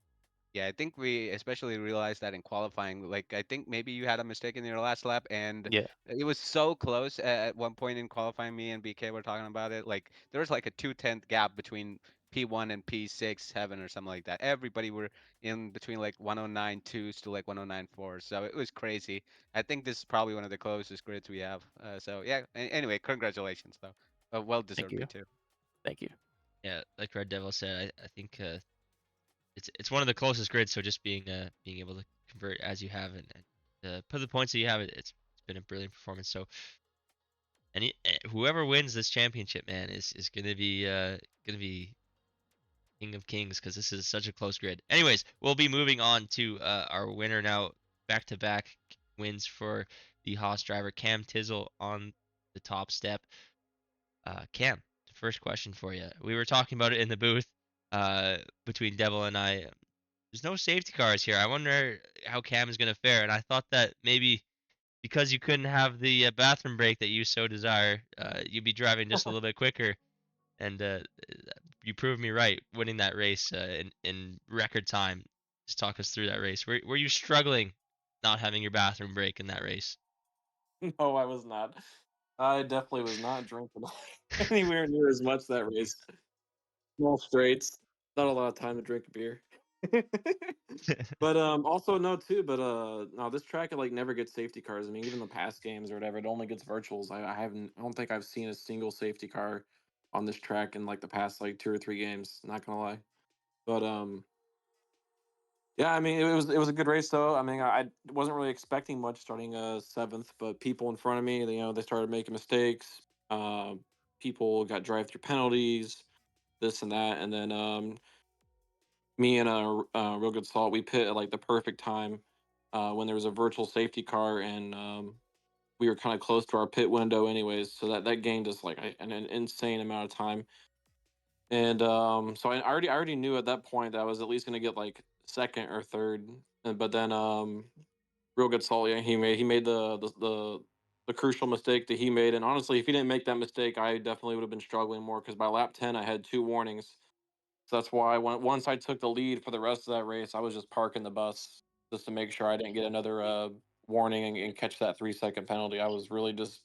Yeah, I think we especially realized that in qualifying. Like, I think maybe you had a mistake in your last lap, and
Yeah.
it was so close at one point in qualifying. Me and BK were talking about it. Like, there was like a 2/10 gap between P1 and P6 heaven or something like that. Everybody were in between like 109.2s to like 109.4s. So it was crazy. I think this is probably one of the closest grids we have. So yeah. Anyway, congratulations though. A
Thank
well-deserved
you.
P2.
Thank you.
Yeah, like Red Devil said, I think it's one of the closest grids. So just being able to convert as you have and put the points that you have, it's been a brilliant performance. So whoever wins this championship, man, is gonna be king of kings because this is such a close grid. Anyways, we'll be moving on to our winner now. Back to back wins for the Haas driver Cam Tizzle on the top step. Cam, first question for you. We were talking about it in the booth between Devil and I. There's no safety cars here. I wonder how Cam is going to fare. And I thought that maybe because you couldn't have the bathroom break that you so desire, you'd be driving just a little bit quicker. And you proved me right, winning that race in record time. Just talk us through that race. Were you struggling not having your bathroom break in that race?
No, I was not. I definitely was not drinking anywhere near as much that race. Small straights, not a lot of time to drink a beer. But also no too. But no, this track it like never gets safety cars. I mean, even the past games or whatever, it only gets virtuals. I don't think I've seen a single safety car on this track in like the past like 2 or 3 games. Not gonna lie. But yeah, I mean, it was a good race though. I mean, I wasn't really expecting much starting seventh, but people in front of me, they started making mistakes. Uh, People got drive-through penalties, this and that, and then me and real good salt, we pit at like the perfect time when there was a virtual safety car, and we were kind of close to our pit window, anyways. So that gained us like an insane amount of time. And so I already knew at that point that I was at least gonna get like second or third. But then real good salt, yeah, he made the crucial mistake that he made. And honestly, if he didn't make that mistake, I definitely would have been struggling more because by lap 10 I had 2 warnings. So that's why once I took the lead for the rest of that race, I was just parking the bus just to make sure I didn't get another warning and catch that 3 second penalty. I was really just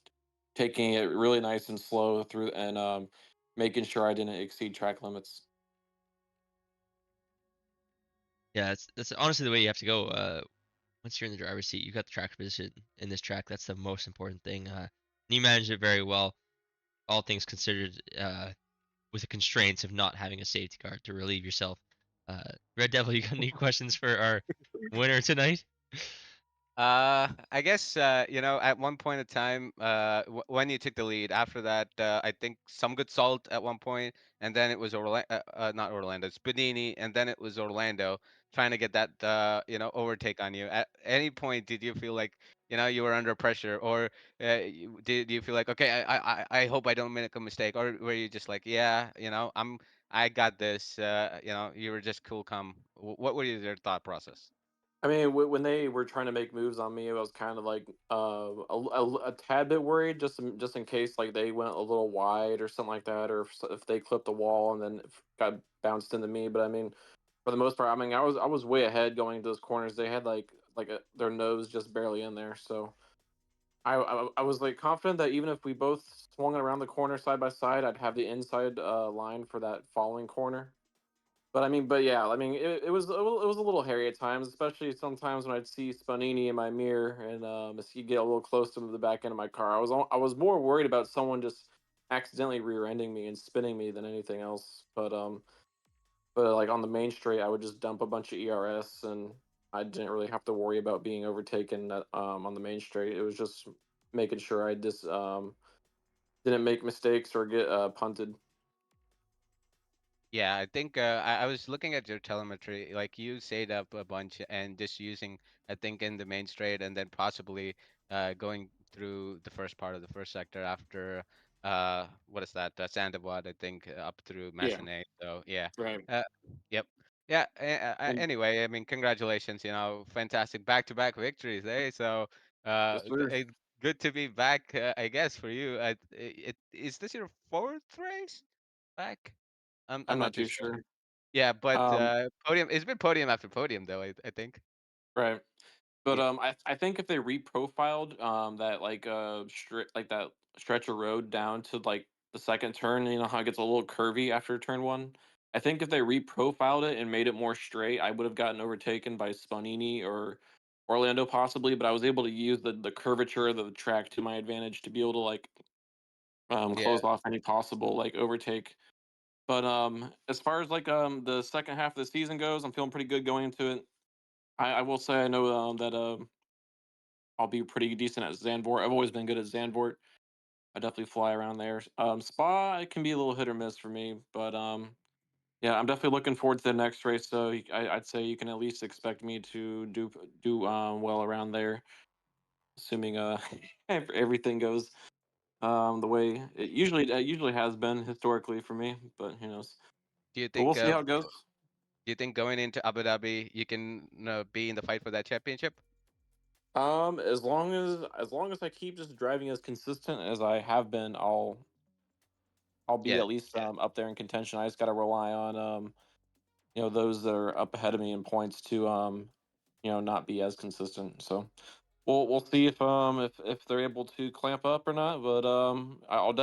taking it really nice and slow through and making sure I didn't exceed track limits.
Yeah, that's honestly the way you have to go. once you're in the driver's seat, you got the track position in this track. That's the most important thing. And you managed it very well, all things considered, with the constraints of not having a safety car to relieve yourself. Red Devil, you got any questions for our winner tonight?
I guess at one point in time, when you took the lead, after that, I think some good salt at one point, and then it was not Orlando, Spadini, and then it was Orlando trying to get that overtake on you. At any point, did you feel like you were under pressure, or did you feel like, okay, I hope I don't make a mistake, or were you just like, yeah, I got this, you were just cool, calm. What were your thought process?
I mean, when they were trying to make moves on me, I was kind of like a tad bit worried, just in case like they went a little wide or something like that, or if they clipped the wall and then got bounced into me. But I mean, for the most part, I mean, I was way ahead going into those corners. They had their nose just barely in there, so I was like confident that even if we both swung around the corner side by side, I'd have the inside line for that following corner. But yeah, I mean, it was a little hairy at times, especially sometimes when I'd see Spanini in my mirror and as he get a little close to the back end of my car. I was more worried about someone just accidentally rear-ending me and spinning me than anything else. But like on the main straight, I would just dump a bunch of ERS, and I didn't really have to worry about being overtaken on the main straight. It was just making sure I just didn't make mistakes or get punted.
Yeah, I think I was looking at your telemetry. Like you stayed up a bunch and just using, I think, in the main straight and then possibly going through the first part of the first sector after what is that? Sandoval, I think, up through
Yeah,
Machinate. So yeah,
right.
uh, yep, yeah.
And
Anyway, I mean, congratulations. Fantastic back-to-back victories, eh? So
yes, sir.
good to be back, I guess, for you. Is this your fourth race back? I'm
I'm
not
not
too
too
sure.
sure.
Yeah, but
Um,
podium. It's been podium after podium, though. I think.
right. But
Yeah.
I think if they reprofiled that like that stretch of road down to like the second turn, you know how it gets a little curvy after turn one. I think if they reprofiled it and made it more straight, I would have gotten overtaken by Spanini or Orlando possibly. But I was able to use the curvature of the track to my advantage to be able to like
Yeah.
close off any possible like overtake. But as far as like the second half of the season goes, I'm feeling pretty good going into it. I will say I know that I'll be pretty decent at Zandvoort. I've always been good at Zandvoort. I definitely fly around there. Spa it can be a little hit or miss for me, but yeah, I'm definitely looking forward to the next race. So I'd say you can at least expect me to do well around there, assuming if everything goes the way it usually has been historically for me. But who knows?
Do you
But we'll
think?
see how it goes.
Do you think going into Abu Dhabi, you can be in the fight for that championship?
As long as I keep just driving as consistent as I have been, I'll be
Yeah.
at least up there in contention. I just got to rely on those that are up ahead of me in points to not be as consistent. So we'll see if they're able to clamp up or not. But it'll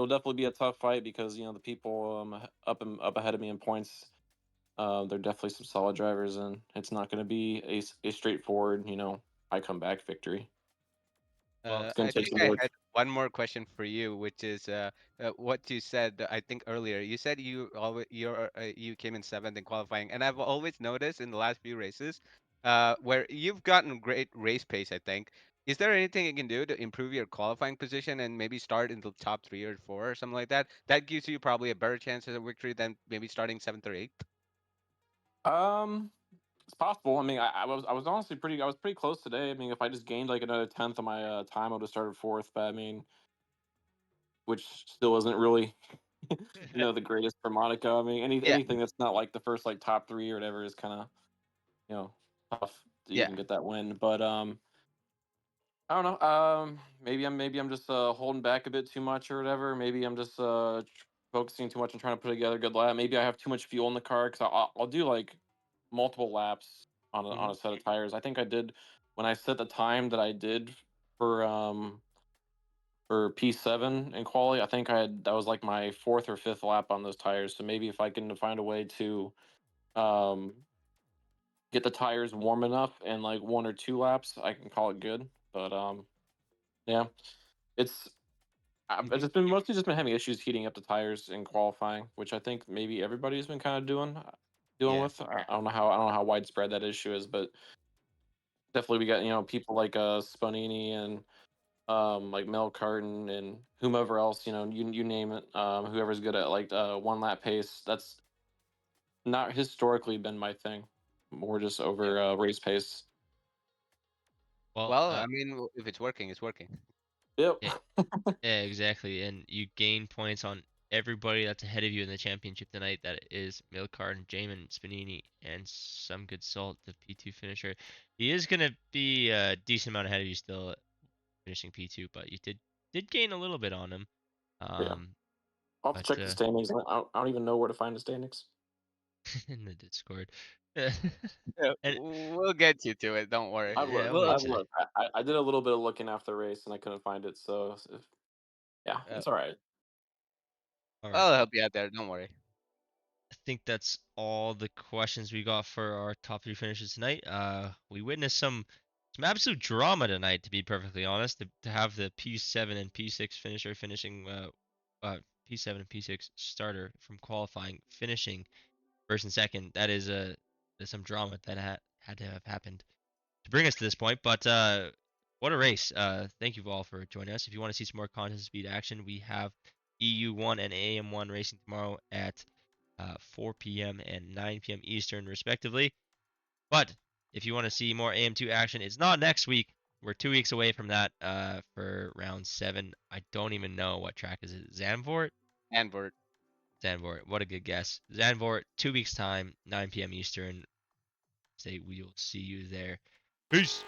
definitely be a tough fight because the people up ahead of me in points, they're definitely some solid drivers, and it's not going to be a straightforward I come back victory.
Well,
It's going
I
to take
think
some
I
work.
had one more question for you, which is what you said. I think earlier you said you came in seventh in qualifying, and I've always noticed in the last few races, where you've gotten great race pace. I think. Is there anything you can do to improve your qualifying position and maybe start in the top 3 or 4 or something like that? That gives you probably a better chance at a victory than maybe starting seventh or eighth.
Um, it's possible. I mean, I was honestly I was pretty close today. I mean, if I just gained like another tenth of my time, I would have started fourth. But I mean, which still isn't really the greatest for Monaco. I mean,
Yeah.
anything that's not like the first like top three or whatever is kind of you know tough to
Yeah.
even get that win. But I don't know. Maybe I'm just holding back a bit too much or whatever. Maybe I'm just focusing too much on trying to put together a good lap. Maybe I have too much fuel in the car because I'll do like multiple laps on
Hmm.
a set of tires. I think I did when I set the time that I did for um for P7 in quali. I think that was like my fourth or fifth lap on those tires. So maybe if I can find a way to um get the tires warm enough and like 1 or 2 laps, I can call it good. But yeah, it's I've just been mostly just been having issues heating up the tires in qualifying, which I think maybe everybody's been kind of doing
Yeah.
with. I don't know how widespread that issue is, but definitely we got people like Spanini and like Mel Carton and whomever else, you name it, whoever's good at like 1 lap pace. That's not historically been my thing. More just
Yeah.
over race pace.
Well,
Well, I mean, if it's working, it's working.
Yep.
yeah, yeah, exactly. And you gain points on everybody that's ahead of you in the championship tonight. That is Milcard, Jamin, Spanini, and some good salt, the P2 finisher. He is gonna be a decent amount ahead of you still, finishing P2, but you did gain a little bit on him.
Yeah.
Um,
I'll have
but
to check the standings. I don't even know where to find the standings.
in the Discord.
Yeah,
And
we'll get you to it. Don't worry.
I've
yeah,
looked.
we'll
Well,
get
I've
you there.
looked. I did a little bit of looking after the race and I couldn't find it. So yeah,
uh,
it's all right.
All right.
I'll
Well,
help you out there. Don't worry.
I think that's all the questions we got for our top three finishes tonight. We witnessed some absolute drama tonight, to be perfectly honest. To have the P7 and P6 finisher finishing, P7 and P6 starter from qualifying finishing first and second. That is there's some drama that had to have happened to bring us to this point. But what a race! Thank you all for joining us. If you want to see some more contest speed action, we have EU1 and AM1 racing tomorrow at 4 p.m. and 9 p.m. Eastern, respectively. But if you want to see more AM2 action, it's not next week. We're 2 weeks away from that for round 7. I don't even know what track is it. Zandvoort?
Anvert.
Zandvoort. What a good guess. Zandvoort, 2 weeks time, 9 p.m. Eastern. Say we'll see you there. Peace.